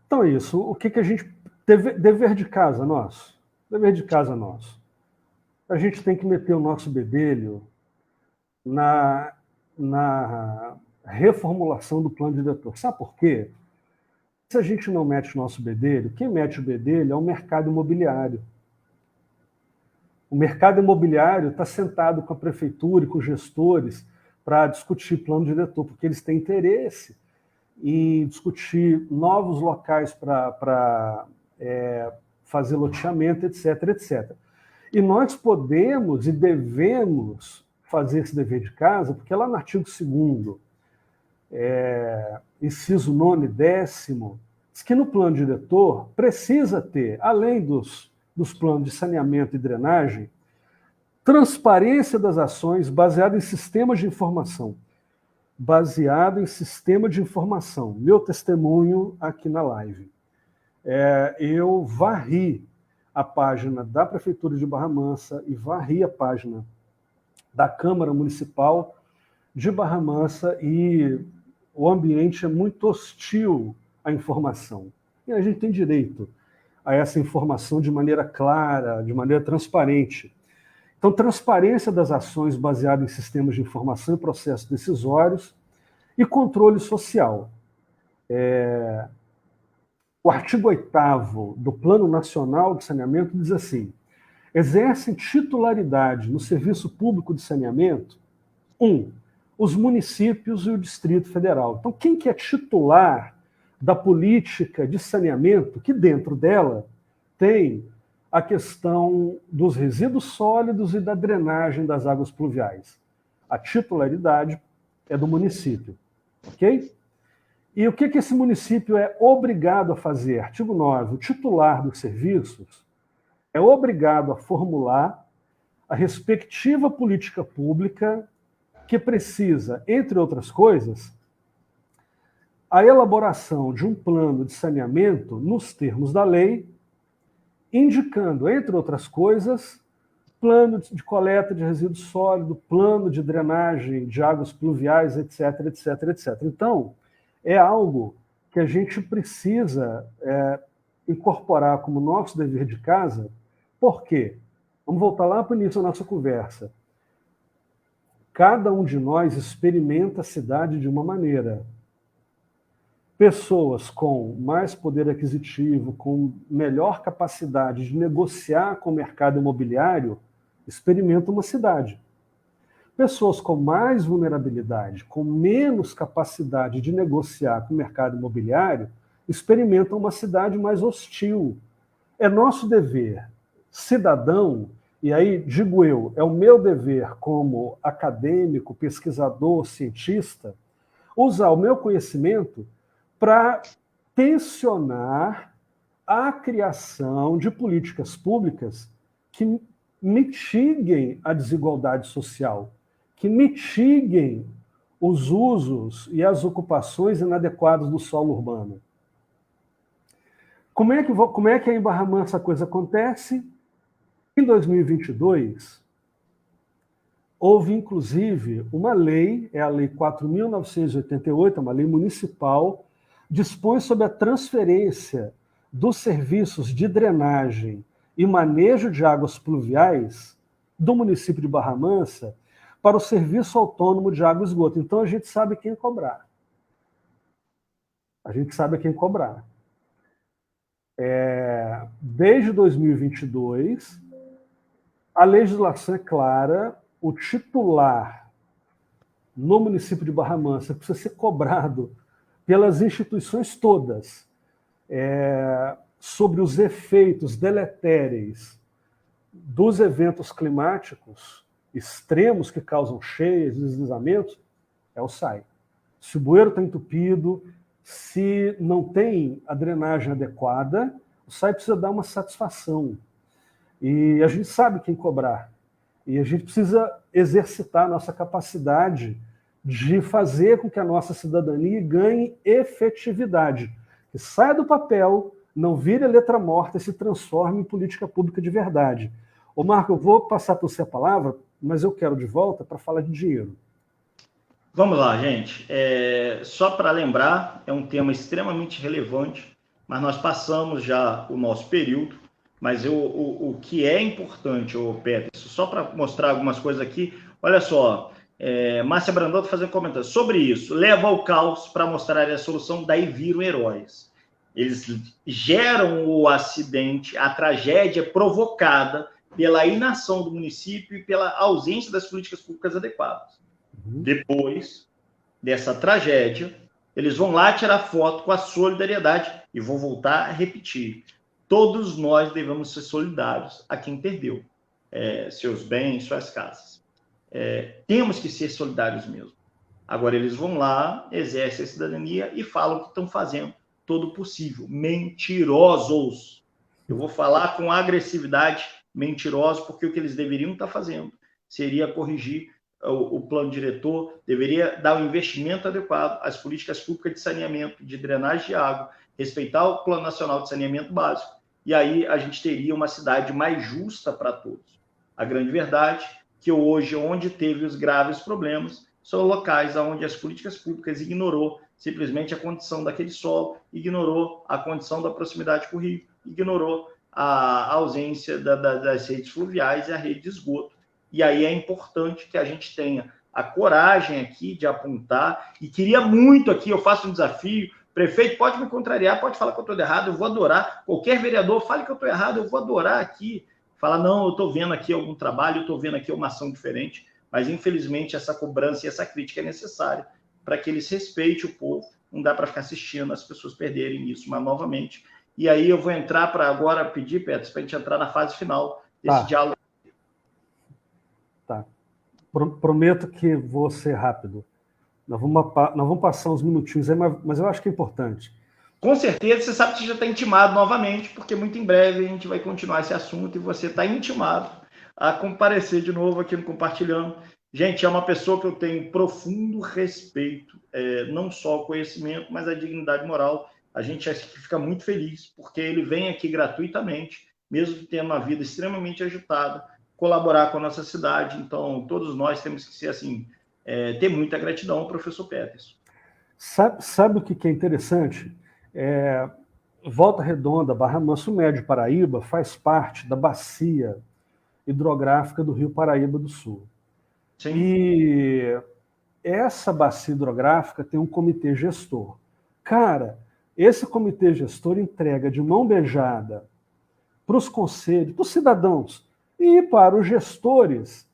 Então é isso. O que a gente dever de casa nosso, dever de casa nosso. A gente tem que meter o nosso bedelho na reformulação do plano diretor. Sabe por quê? Se a gente não mete o nosso bedelho, quem mete o bedelho é o mercado imobiliário. O mercado imobiliário está sentado com a prefeitura e com os gestores para discutir plano diretor, porque eles têm interesse em discutir novos locais para fazer loteamento, etc, etc. E nós podemos e devemos fazer esse dever de casa, porque lá no artigo 2º, inciso 9 e 10º, diz que no plano diretor precisa ter, além dos planos de saneamento e drenagem, transparência das ações baseada em sistemas de informação. Baseado em sistema de informação. Meu testemunho aqui na live. Eu varri a página da Prefeitura de Barra Mansa e varri a página da Câmara Municipal de Barra Mansa e o ambiente é muito hostil à informação. E a gente tem direito a essa informação de maneira clara, de maneira transparente. Então, transparência das ações baseada em sistemas de informação e processos decisórios e controle social. O artigo 8º do Plano Nacional de Saneamento diz assim: exercem titularidade no serviço público de saneamento, os municípios e o Distrito Federal. Então, quem que é titular da política de saneamento, que dentro dela tem a questão dos resíduos sólidos e da drenagem das águas pluviais? A titularidade é do município, ok? E o que esse município é obrigado a fazer? Artigo 9, o titular dos serviços é obrigado a formular a respectiva política pública que precisa, entre outras coisas, a elaboração de um plano de saneamento nos termos da lei, indicando, entre outras coisas, plano de coleta de resíduo sólido, plano de drenagem de águas pluviais, etc, etc, etc. Então, é algo que a gente precisa incorporar como nosso dever de casa. Por quê? Vamos voltar lá para o início da nossa conversa. Cada um de nós experimenta a cidade de uma maneira. Pessoas com mais poder aquisitivo, com melhor capacidade de negociar com o mercado imobiliário, experimentam uma cidade. Pessoas com mais vulnerabilidade, com menos capacidade de negociar com o mercado imobiliário, experimentam uma cidade mais hostil. É nosso dever, cidadão, e aí digo eu, é o meu dever como acadêmico, pesquisador, cientista, usar o meu conhecimento para tensionar a criação de políticas públicas que mitiguem a desigualdade social, que mitiguem os usos e as ocupações inadequadas do solo urbano. Como é que em Barra Mansa a coisa acontece? Em 2022, houve, inclusive, uma lei, é a Lei 4.988, uma lei municipal, dispõe sobre a transferência dos serviços de drenagem e manejo de águas pluviais do município de Barra Mansa para o Serviço Autônomo de Água e Esgoto. Então, a gente sabe quem cobrar. A gente sabe quem cobrar. Desde 2022, a legislação é clara, o titular no município de Barra Mansa precisa ser cobrado pelas instituições todas sobre os efeitos deletérios dos eventos climáticos extremos que causam cheias e deslizamentos, é o SAI. Se o bueiro está entupido, se não tem a drenagem adequada, o SAI precisa dar uma satisfação. E a gente sabe quem cobrar. E a gente precisa exercitar a nossa capacidade de fazer com que a nossa cidadania ganhe efetividade. Que saia do papel, não vire letra morta e se transforme em política pública de verdade. Ô Marco, eu vou passar para você a palavra, mas eu quero de volta para falar de dinheiro. Vamos lá, gente. Só para lembrar, é um tema extremamente relevante, mas nós passamos já o nosso período. Mas o que é importante, Peterson, só para mostrar algumas coisas aqui, olha só, Márcia Brandão está fazendo comentário sobre isso. Leva ao caos para mostrar a solução, daí viram heróis. Eles geram o acidente, a tragédia provocada pela inação do município e pela ausência das políticas públicas adequadas. Depois dessa tragédia, eles vão lá tirar foto com a solidariedade e vou voltar a repetir. Todos nós devemos ser solidários a quem perdeu seus bens, suas casas. Temos que ser solidários mesmo. Agora, eles vão lá, exercem a cidadania e falam que estão fazendo todo o possível. Mentirosos. Eu vou falar com agressividade, mentirosos, porque o que eles deveriam estar fazendo seria corrigir o plano diretor, deveria dar o investimento adequado às políticas públicas de saneamento, de drenagem de água, respeitar o Plano Nacional de Saneamento Básico, e aí a gente teria uma cidade mais justa para todos. A grande verdade é que hoje, onde teve os graves problemas, são locais onde as políticas públicas ignorou simplesmente a condição daquele solo, ignorou a condição da proximidade com o rio, ignorou a ausência das redes fluviais e a rede de esgoto. E aí é importante que a gente tenha a coragem aqui de apontar, e queria muito aqui, eu faço um desafio, prefeito pode me contrariar, pode falar que eu estou errado, eu vou adorar, qualquer vereador fale que eu estou errado, eu vou adorar aqui, falar, não, eu estou vendo aqui algum trabalho, eu estou vendo aqui uma ação diferente, mas infelizmente essa cobrança e essa crítica é necessária para que eles respeitem o povo, não dá para ficar assistindo as pessoas perderem isso, mas novamente, e aí eu vou entrar para agora pedir, Petros, para a gente entrar na fase final desse diálogo. Tá. Prometo que vou ser rápido. Nós vamos passar uns minutinhos aí, mas eu acho que é importante. Com certeza, você sabe que você já está intimado novamente, porque muito em breve a gente vai continuar esse assunto e você está intimado a comparecer de novo aqui no Compartilhando. Gente, é uma pessoa que eu tenho profundo respeito, não só o conhecimento, mas a dignidade moral. A gente fica muito feliz, porque ele vem aqui gratuitamente, mesmo tendo uma vida extremamente agitada, colaborar com a nossa cidade. Então, todos nós temos que ser assim, ter muita gratidão ao professor Peterson. Sabe o que é interessante? Volta Redonda, Barra Mansa, Médio Paraíba, faz parte da bacia hidrográfica do Rio Paraíba do Sul. Sim. E essa bacia hidrográfica tem um comitê gestor. Cara, esse comitê gestor entrega de mão beijada para os conselhos, para os cidadãos, E para os gestores,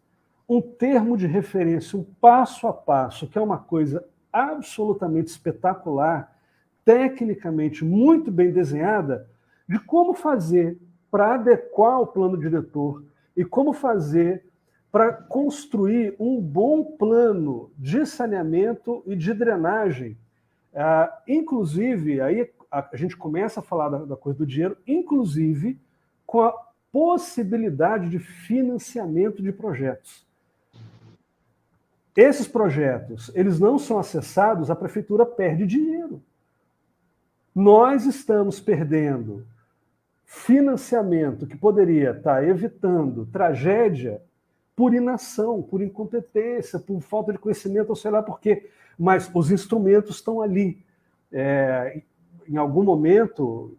um termo de referência, um passo a passo, que é uma coisa absolutamente espetacular, tecnicamente muito bem desenhada, de como fazer para adequar o plano diretor e como fazer para construir um bom plano de saneamento e de drenagem. Inclusive, aí a gente começa a falar da coisa do dinheiro, inclusive com a possibilidade de financiamento de projetos. Esses projetos, eles não são acessados, a prefeitura perde dinheiro. Nós estamos perdendo financiamento que poderia estar evitando tragédia por inação, por incompetência, por falta de conhecimento, ou sei lá por quê. Mas os instrumentos estão ali. Em algum momento,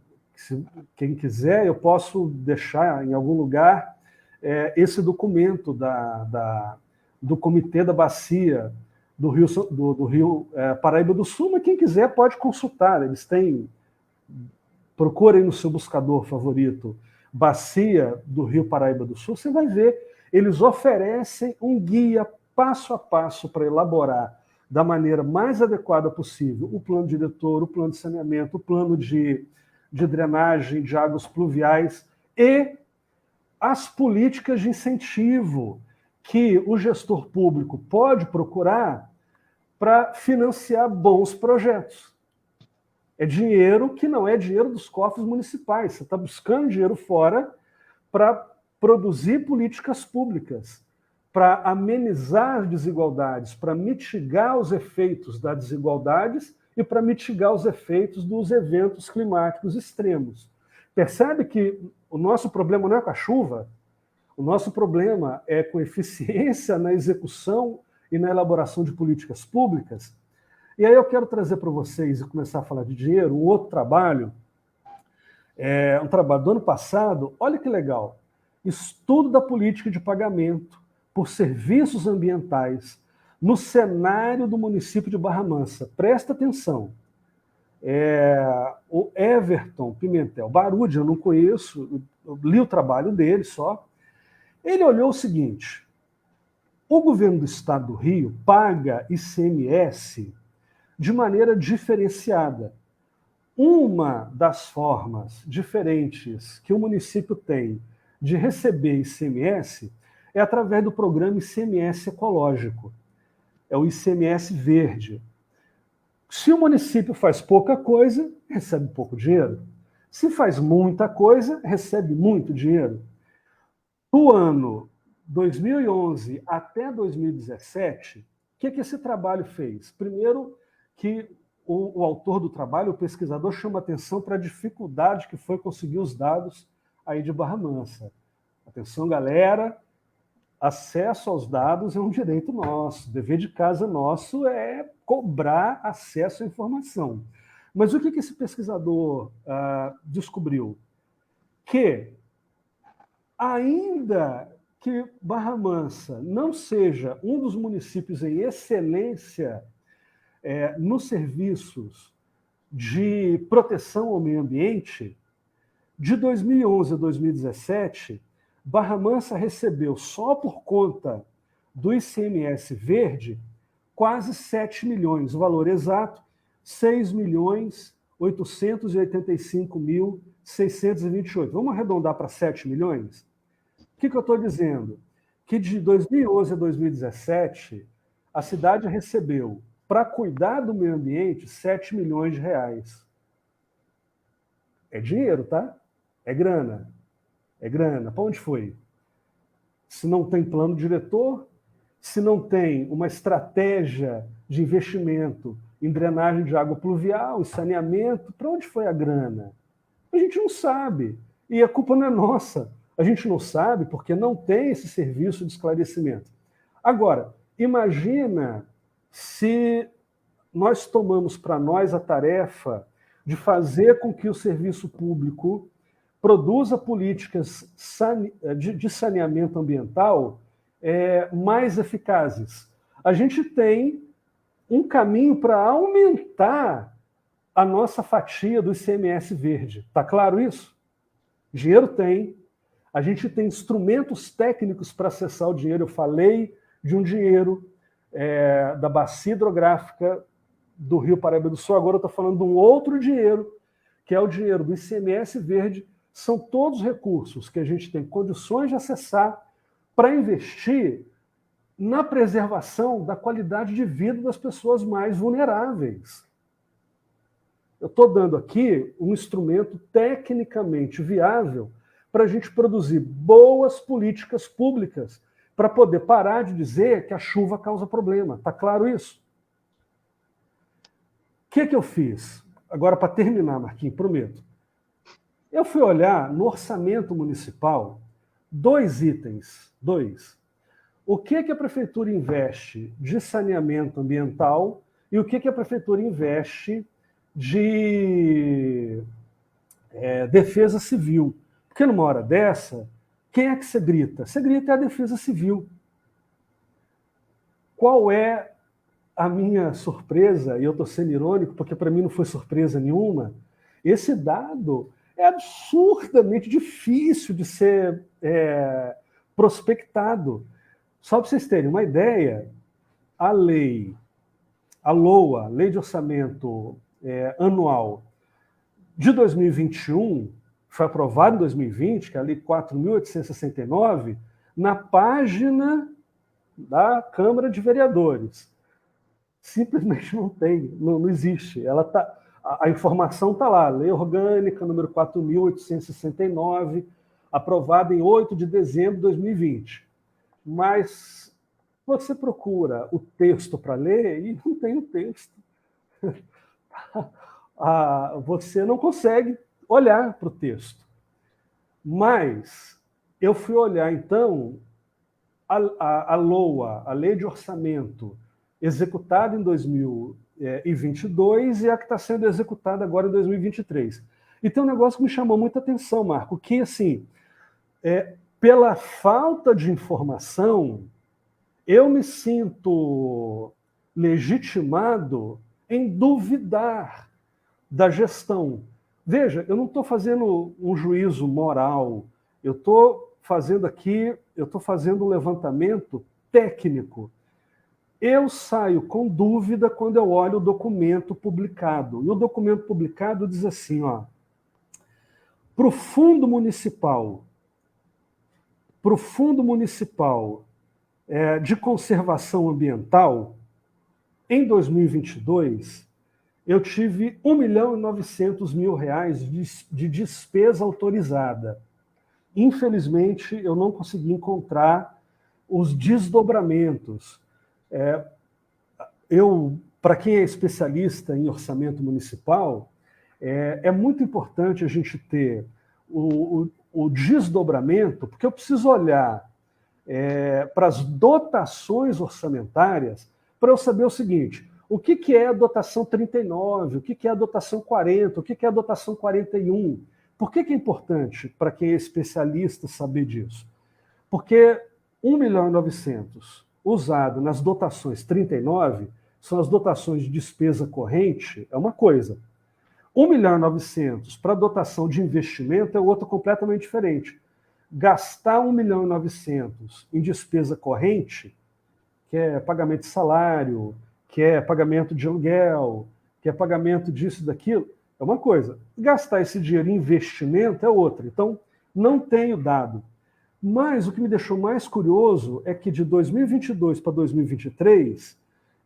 quem quiser, eu posso deixar em algum lugar esse documento do Comitê da Bacia do Rio Paraíba do Sul, mas quem quiser pode consultar. Eles têm... Procurem no seu buscador favorito Bacia do Rio Paraíba do Sul, você vai ver. Eles oferecem um guia passo a passo para elaborar da maneira mais adequada possível o plano diretor, o plano de saneamento, o plano de drenagem de águas pluviais e as políticas de incentivo que o gestor público pode procurar para financiar bons projetos. É dinheiro que não é dinheiro dos cofres municipais. Você está buscando dinheiro fora para produzir políticas públicas, para amenizar desigualdades, para mitigar os efeitos das desigualdades e para mitigar os efeitos dos eventos climáticos extremos. Percebe que o nosso problema não é com a chuva, o nosso problema é com eficiência na execução e na elaboração de políticas públicas. E aí eu quero trazer para vocês, e começar a falar de dinheiro, um outro trabalho, um trabalho do ano passado, olha que legal, estudo da política de pagamento por serviços ambientais no cenário do município de Barra Mansa. Presta atenção. O Everton Pimentel Barude, eu não conheço, eu li o trabalho dele só. Ele olhou o seguinte: o governo do estado do Rio paga ICMS de maneira diferenciada. Uma das formas diferentes que o município tem de receber ICMS é através do programa ICMS ecológico. É o ICMS verde. Se o município faz pouca coisa, recebe pouco dinheiro. Se faz muita coisa, recebe muito dinheiro. Do ano 2011 até 2017, o que esse trabalho fez? Primeiro, que o autor do trabalho, o pesquisador, chama atenção para a dificuldade que foi conseguir os dados aí de Barra Mansa. Atenção, galera, acesso aos dados é um direito nosso, dever de casa nosso é cobrar acesso à informação. Mas o que esse pesquisador descobriu? Que, ainda que Barra Mansa não seja um dos municípios em excelência nos serviços de proteção ao meio ambiente, de 2011 a 2017, Barra Mansa recebeu, só por conta do ICMS verde, quase 7 milhões, o valor exato, 6.885.628. Vamos arredondar para 7 milhões? O que eu estou dizendo? Que de 2011 a 2017, a cidade recebeu, para cuidar do meio ambiente, 7 milhões de reais. É dinheiro, tá? É grana. É grana. Para onde foi? Se não tem plano diretor, se não tem uma estratégia de investimento em drenagem de água pluvial, em saneamento, para onde foi a grana? A gente não sabe. E a culpa não é nossa. A gente não sabe porque não tem esse serviço de esclarecimento. Agora, imagina se nós tomamos para nós a tarefa de fazer com que o serviço público produza políticas de saneamento ambiental mais eficazes. A gente tem um caminho para aumentar a nossa fatia do ICMS verde. Está claro isso? Dinheiro tem, A gente tem instrumentos técnicos para acessar o dinheiro. Eu falei de um dinheiro da bacia hidrográfica do Rio Paraíba do Sul, agora eu estou falando de um outro dinheiro, que é o dinheiro do ICMS verde. São todos recursos que a gente tem condições de acessar para investir na preservação da qualidade de vida das pessoas mais vulneráveis. Eu estou dando aqui um instrumento tecnicamente viável para a gente produzir boas políticas públicas, para poder parar de dizer que a chuva causa problema. Está claro isso? O que eu fiz? Agora, para terminar, Marquinhos, prometo. Eu fui olhar no orçamento municipal 2 itens. 2. O que a prefeitura investe de saneamento ambiental e o que a prefeitura investe de defesa civil. Porque numa hora dessa, quem é que você grita? Você grita é a defesa civil. Qual é a minha surpresa? E eu estou sendo irônico, porque para mim não foi surpresa nenhuma. Esse dado é absurdamente difícil de ser prospectado. Só para vocês terem uma ideia, a LOA, Lei de Orçamento Anual de 2021, foi aprovada em 2020, que é a Lei 4.869, na página da Câmara de Vereadores. Simplesmente não tem, não existe. A informação está lá, Lei Orgânica número 4.869, aprovada em 8 de dezembro de 2020. Mas você procura o texto para ler e não tem o texto. Você não consegue olhar para o texto. Mas eu fui olhar, então, a LOA, a Lei de Orçamento, executada em 2022 e a que está sendo executada agora em 2023. E tem um negócio que me chamou muita atenção, Marco, que, assim, pela falta de informação, eu me sinto legitimado em duvidar da gestão. Veja, eu não estou fazendo um juízo moral, eu estou fazendo um levantamento técnico. Eu saio com dúvida quando eu olho o documento publicado. E o documento publicado diz assim, para o Fundo Municipal de Conservação Ambiental, em 2022, eu tive R$1.900.000 de despesa autorizada. Infelizmente, eu não consegui encontrar os desdobramentos. Para quem é especialista em orçamento municipal, é muito importante a gente ter o desdobramento, porque eu preciso olhar para as dotações orçamentárias para eu saber o seguinte: o que é a dotação 39, o que é a dotação 40, o que é a dotação 41. Por que é importante para quem é especialista saber disso? Porque 1.900.000 usado nas dotações 39 são as dotações de despesa corrente, é uma coisa. 1.900.000 para dotação de investimento é outra completamente diferente. Gastar 1.900.000 em despesa corrente, que é pagamento de salário, que é pagamento de aluguel, que é pagamento disso e daquilo, é uma coisa. Gastar esse dinheiro em investimento é outra. Então, não tenho dado. Mas o que me deixou mais curioso é que de 2022 para 2023,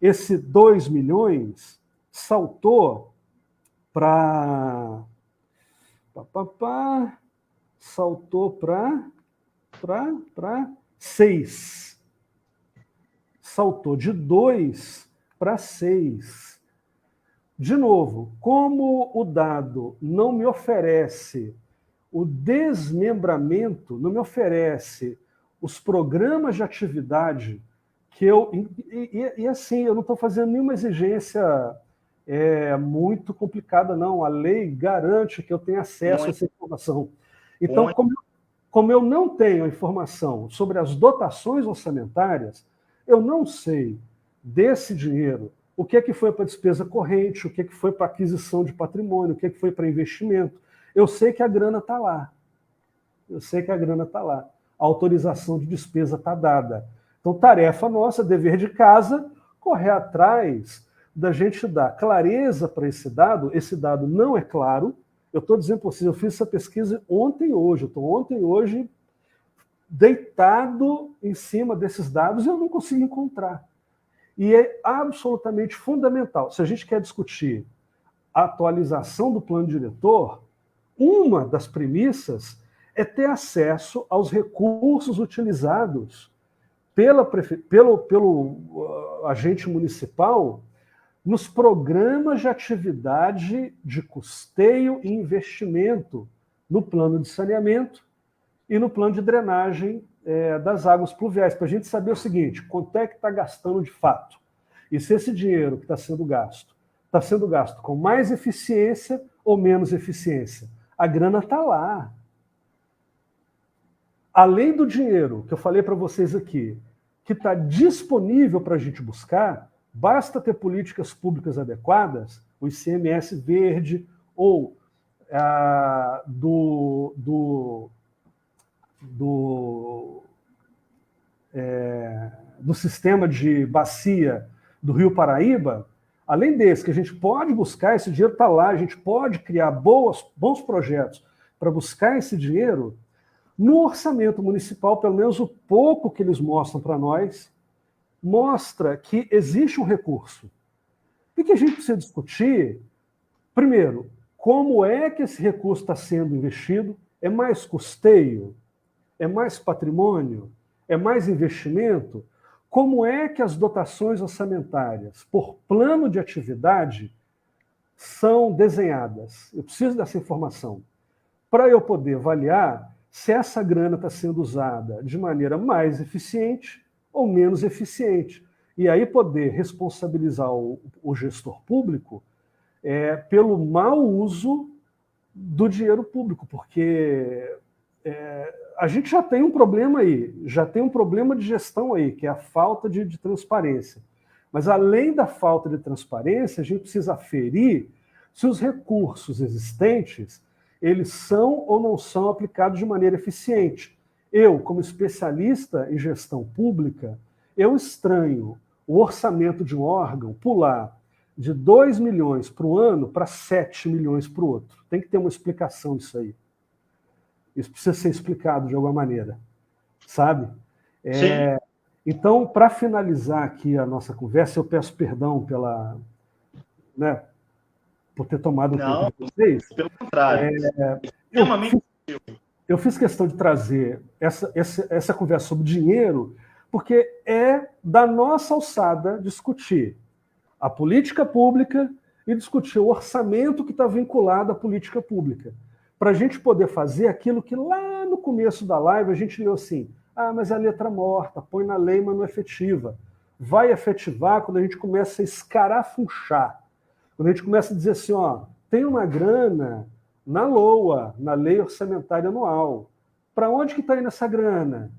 esse 2 milhões saltou para... saltou para 6. Saltou de 2 para 6. De novo, como o dado não me oferece o desmembramento, não me oferece os programas de atividade que eu... E assim, eu não estou fazendo nenhuma exigência muito complicada, não. A lei garante que eu tenha acesso a essa informação. Então, como eu não tenho a informação sobre as dotações orçamentárias, eu não sei desse dinheiro o que foi para despesa corrente, o que foi para aquisição de patrimônio, o que foi para investimento. Eu sei que a grana está lá. Eu sei que a grana está lá. A autorização de despesa está dada. Então, tarefa nossa, dever de casa, correr atrás da gente dar clareza para esse dado não é claro. Eu estou dizendo para vocês, eu fiz essa pesquisa ontem e hoje, eu estou ontem e hoje deitado em cima desses dados e eu não consigo encontrar. E é absolutamente fundamental. Se a gente quer discutir a atualização do plano diretor, uma das premissas é ter acesso aos recursos utilizados pelo agente municipal nos programas de atividade de custeio e investimento no plano de saneamento e no plano de drenagem das águas pluviais, para a gente saber o seguinte, quanto é que está gastando de fato. E se esse dinheiro que está sendo gasto com mais eficiência ou menos eficiência. A grana está lá. Além do dinheiro que eu falei para vocês aqui, que está disponível para a gente buscar, basta ter políticas públicas adequadas, o ICMS verde ou do sistema de bacia do Rio Paraíba. Além desse, que a gente pode buscar, esse dinheiro está lá, a gente pode criar bons projetos para buscar esse dinheiro, no orçamento municipal, pelo menos o pouco que eles mostram para nós, mostra que existe um recurso. O que a gente precisa discutir? Primeiro, como é que esse recurso está sendo investido? É mais custeio? É mais patrimônio? É mais investimento? Como é que as dotações orçamentárias por plano de atividade são desenhadas? Eu preciso dessa informação para eu poder avaliar se essa grana está sendo usada de maneira mais eficiente ou menos eficiente. E aí poder responsabilizar o gestor público pelo mau uso do dinheiro público, porque a gente já tem um problema aí, já tem um problema de gestão aí, que é a falta de transparência. Mas além da falta de transparência, a gente precisa aferir se os recursos existentes eles são ou não são aplicados de maneira eficiente. Eu, como especialista em gestão pública, eu estranho o orçamento de um órgão pular de 2 milhões para o ano para 7 milhões para o outro. Tem que ter uma explicação disso aí. Isso precisa ser explicado de alguma maneira, sabe? Então, para finalizar aqui a nossa conversa, eu peço perdão por ter tomado o tempo de vocês. Pelo contrário. Eu fiz questão de trazer essa conversa sobre dinheiro, porque é da nossa alçada discutir a política pública e discutir o orçamento que está vinculado à política pública, para a gente poder fazer aquilo que lá no começo da live a gente leu assim, mas é a letra morta, põe na lei, mas não efetiva. Vai efetivar quando a gente começa a escarafunchar, quando a gente começa a dizer assim, tem uma grana na LOA, na Lei Orçamentária Anual. Para onde que está indo essa grana?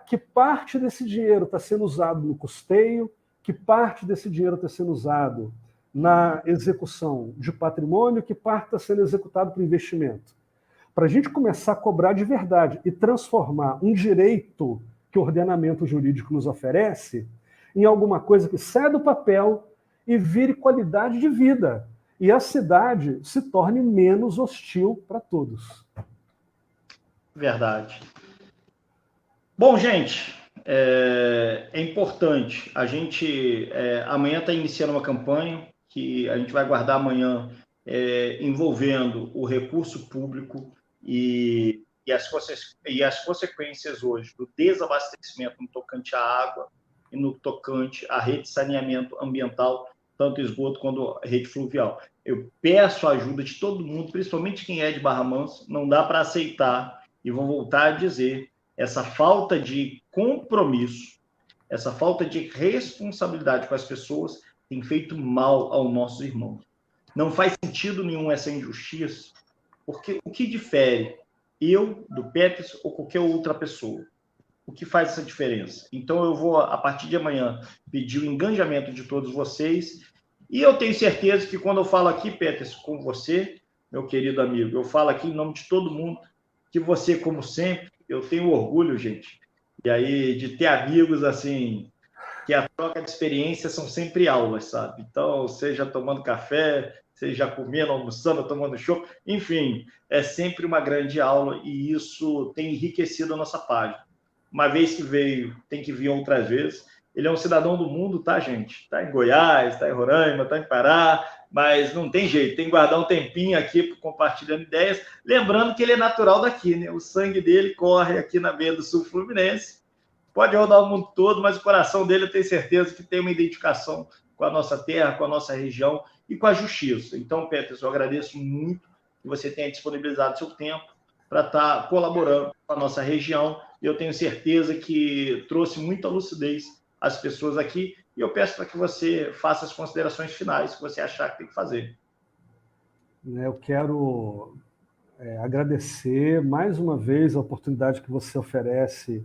Que parte desse dinheiro está sendo usado no custeio? Que parte desse dinheiro está sendo usado na execução de patrimônio? Que parte está sendo executado para investimento? Para a gente começar a cobrar de verdade e transformar um direito que o ordenamento jurídico nos oferece em alguma coisa que saia do papel e vire qualidade de vida. E a cidade se torne menos hostil para todos. Verdade. Bom, gente, é importante. A gente amanhã está iniciando uma campanha que a gente vai guardar amanhã envolvendo o recurso público e as consequências hoje do desabastecimento no tocante à água e no tocante à rede de saneamento ambiental, tanto esgoto quanto rede fluvial. Eu peço a ajuda de todo mundo, principalmente quem é de Barra Mansa, não dá para aceitar, e vou voltar a dizer, essa falta de compromisso, essa falta de responsabilidade com as pessoas tem feito mal aos nossos irmãos. Não faz sentido nenhum essa injustiça, porque o que difere eu do Peters ou qualquer outra pessoa? O que faz essa diferença? Então, eu vou, a partir de amanhã, pedir o engajamento de todos vocês. E eu tenho certeza que quando eu falo aqui, Peters, com você, meu querido amigo, eu falo aqui em nome de todo mundo que você, como sempre, eu tenho orgulho, gente, e aí de ter amigos assim, que a troca de experiências são sempre aulas, sabe? Então, seja tomando café, seja comendo, almoçando, tomando chopp, enfim, é sempre uma grande aula e isso tem enriquecido a nossa página. Uma vez que veio, tem que vir outras vezes. Ele é um cidadão do mundo, tá, gente? Está em Goiás, está em Roraima, está em Pará, mas não tem jeito, tem que guardar um tempinho aqui compartilhando ideias. Lembrando que ele é natural daqui, né? O sangue dele corre aqui na Beira do Sul Fluminense. Pode rodar o mundo todo, mas o coração dele, eu tenho certeza que tem uma identificação com a nossa terra, com a nossa região e com a justiça. Então, Peterson, eu agradeço muito que você tenha disponibilizado seu tempo para estar colaborando com a nossa região. E eu tenho certeza que trouxe muita lucidez às pessoas aqui. E eu peço para que você faça as considerações finais que você achar que tem que fazer. Eu quero agradecer mais uma vez a oportunidade que você oferece,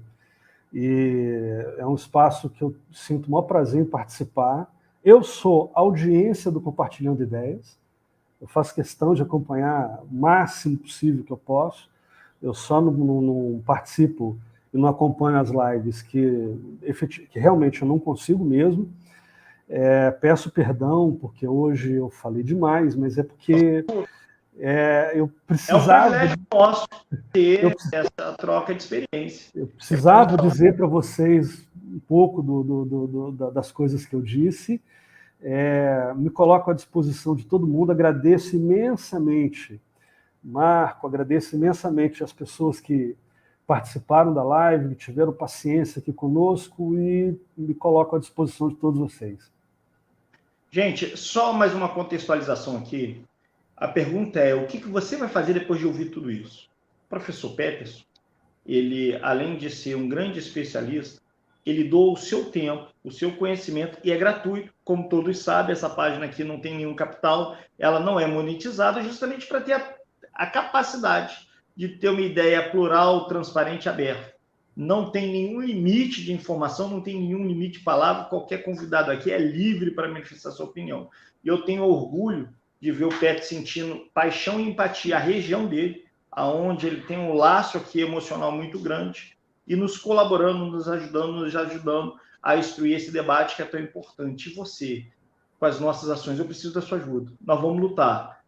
e é um espaço que eu sinto o maior prazer em participar. Eu sou audiência do Compartilhando Ideias, eu faço questão de acompanhar o máximo possível que eu posso. Eu só não participo e não acompanho as lives que realmente eu não consigo mesmo. Peço perdão, porque hoje eu falei demais, mas é porque eu precisava... É um privilégio nosso ter essa troca de experiência. Eu precisava dizer para vocês um pouco das coisas que eu disse. Me coloco à disposição de todo mundo. Agradeço imensamente, Marco, agradeço imensamente as pessoas que participaram da live, que tiveram paciência aqui conosco, e me coloco à disposição de todos vocês. Gente, só mais uma contextualização aqui. A pergunta é, o que você vai fazer depois de ouvir tudo isso? O professor Peterson, ele, além de ser um grande especialista, ele doa o seu tempo, o seu conhecimento, e é gratuito, como todos sabem. Essa página aqui não tem nenhum capital, ela não é monetizada, justamente para ter a capacidade de ter uma ideia plural, transparente e aberta. Não tem nenhum limite de informação, não tem nenhum limite de palavra, qualquer convidado aqui é livre para manifestar sua opinião. E eu tenho orgulho de ver o Pet sentindo paixão e empatia, a região dele, aonde ele tem um laço aqui emocional muito grande, e nos colaborando, nos ajudando a instruir esse debate que é tão importante. E você, com as nossas ações, eu preciso da sua ajuda. Nós vamos lutar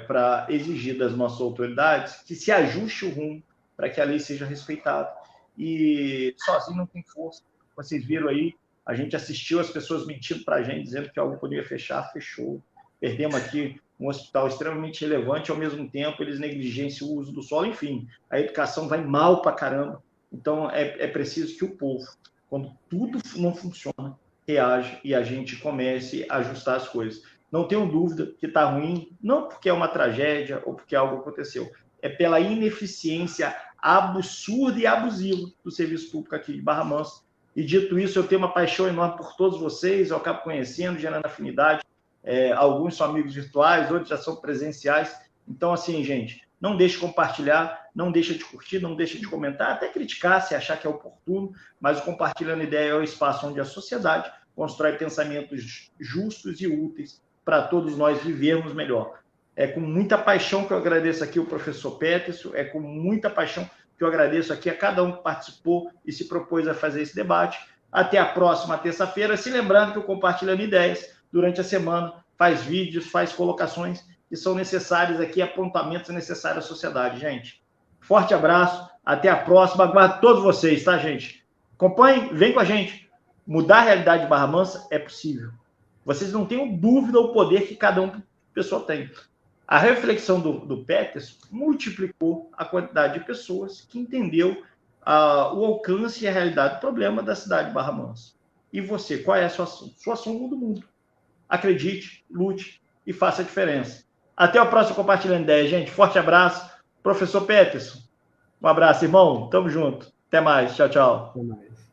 para exigir das nossas autoridades que se ajuste o rumo para que a lei seja respeitada. E sozinho não tem força. Vocês viram aí, a gente assistiu as pessoas mentindo para a gente, dizendo que algo poderia fechar, fechou. Perdemos aqui um hospital extremamente relevante, ao mesmo tempo eles negligenciam o uso do solo, enfim, a educação vai mal para caramba. Então é preciso que o povo, quando tudo não funciona, reaja e a gente comece a ajustar as coisas. Não tenho dúvida que está ruim, não porque é uma tragédia ou porque algo aconteceu, é pela ineficiência absurda e abusiva do serviço público aqui de Barra Mansa. E dito isso, eu tenho uma paixão enorme por todos vocês, eu acabo conhecendo, gerando afinidade. Alguns são amigos virtuais, outros já são presenciais. Então, assim, gente, não deixe de compartilhar, não deixe de curtir, não deixe de comentar, até criticar se achar que é oportuno, mas o Compartilhando Ideia é o espaço onde a sociedade constrói pensamentos justos e úteis para todos nós vivermos melhor. É com muita paixão que eu agradeço aqui o professor Peterson, é com muita paixão que eu agradeço aqui a cada um que participou e se propôs a fazer esse debate. Até a próxima terça-feira, se lembrando que o Compartilhando Ideias, durante a semana, faz vídeos, faz colocações que são necessários aqui, apontamentos necessários à sociedade, gente. Forte abraço, até a próxima, aguardo todos vocês, tá, gente? Acompanhem, vem com a gente. Mudar a realidade de Barra Mansa é possível. Vocês não tenham dúvida do poder que cada pessoa tem. A reflexão do Peterson multiplicou a quantidade de pessoas que entendeu o alcance e a realidade do problema da cidade de Barra Mansa. E você, qual é a sua ação? Sua ação muda o mundo. Acredite, lute e faça a diferença. Até o próximo Compartilhando Ideias, gente. Forte abraço. Professor Peterson, um abraço, irmão. Tamo junto. Até mais. Tchau, tchau. Até mais.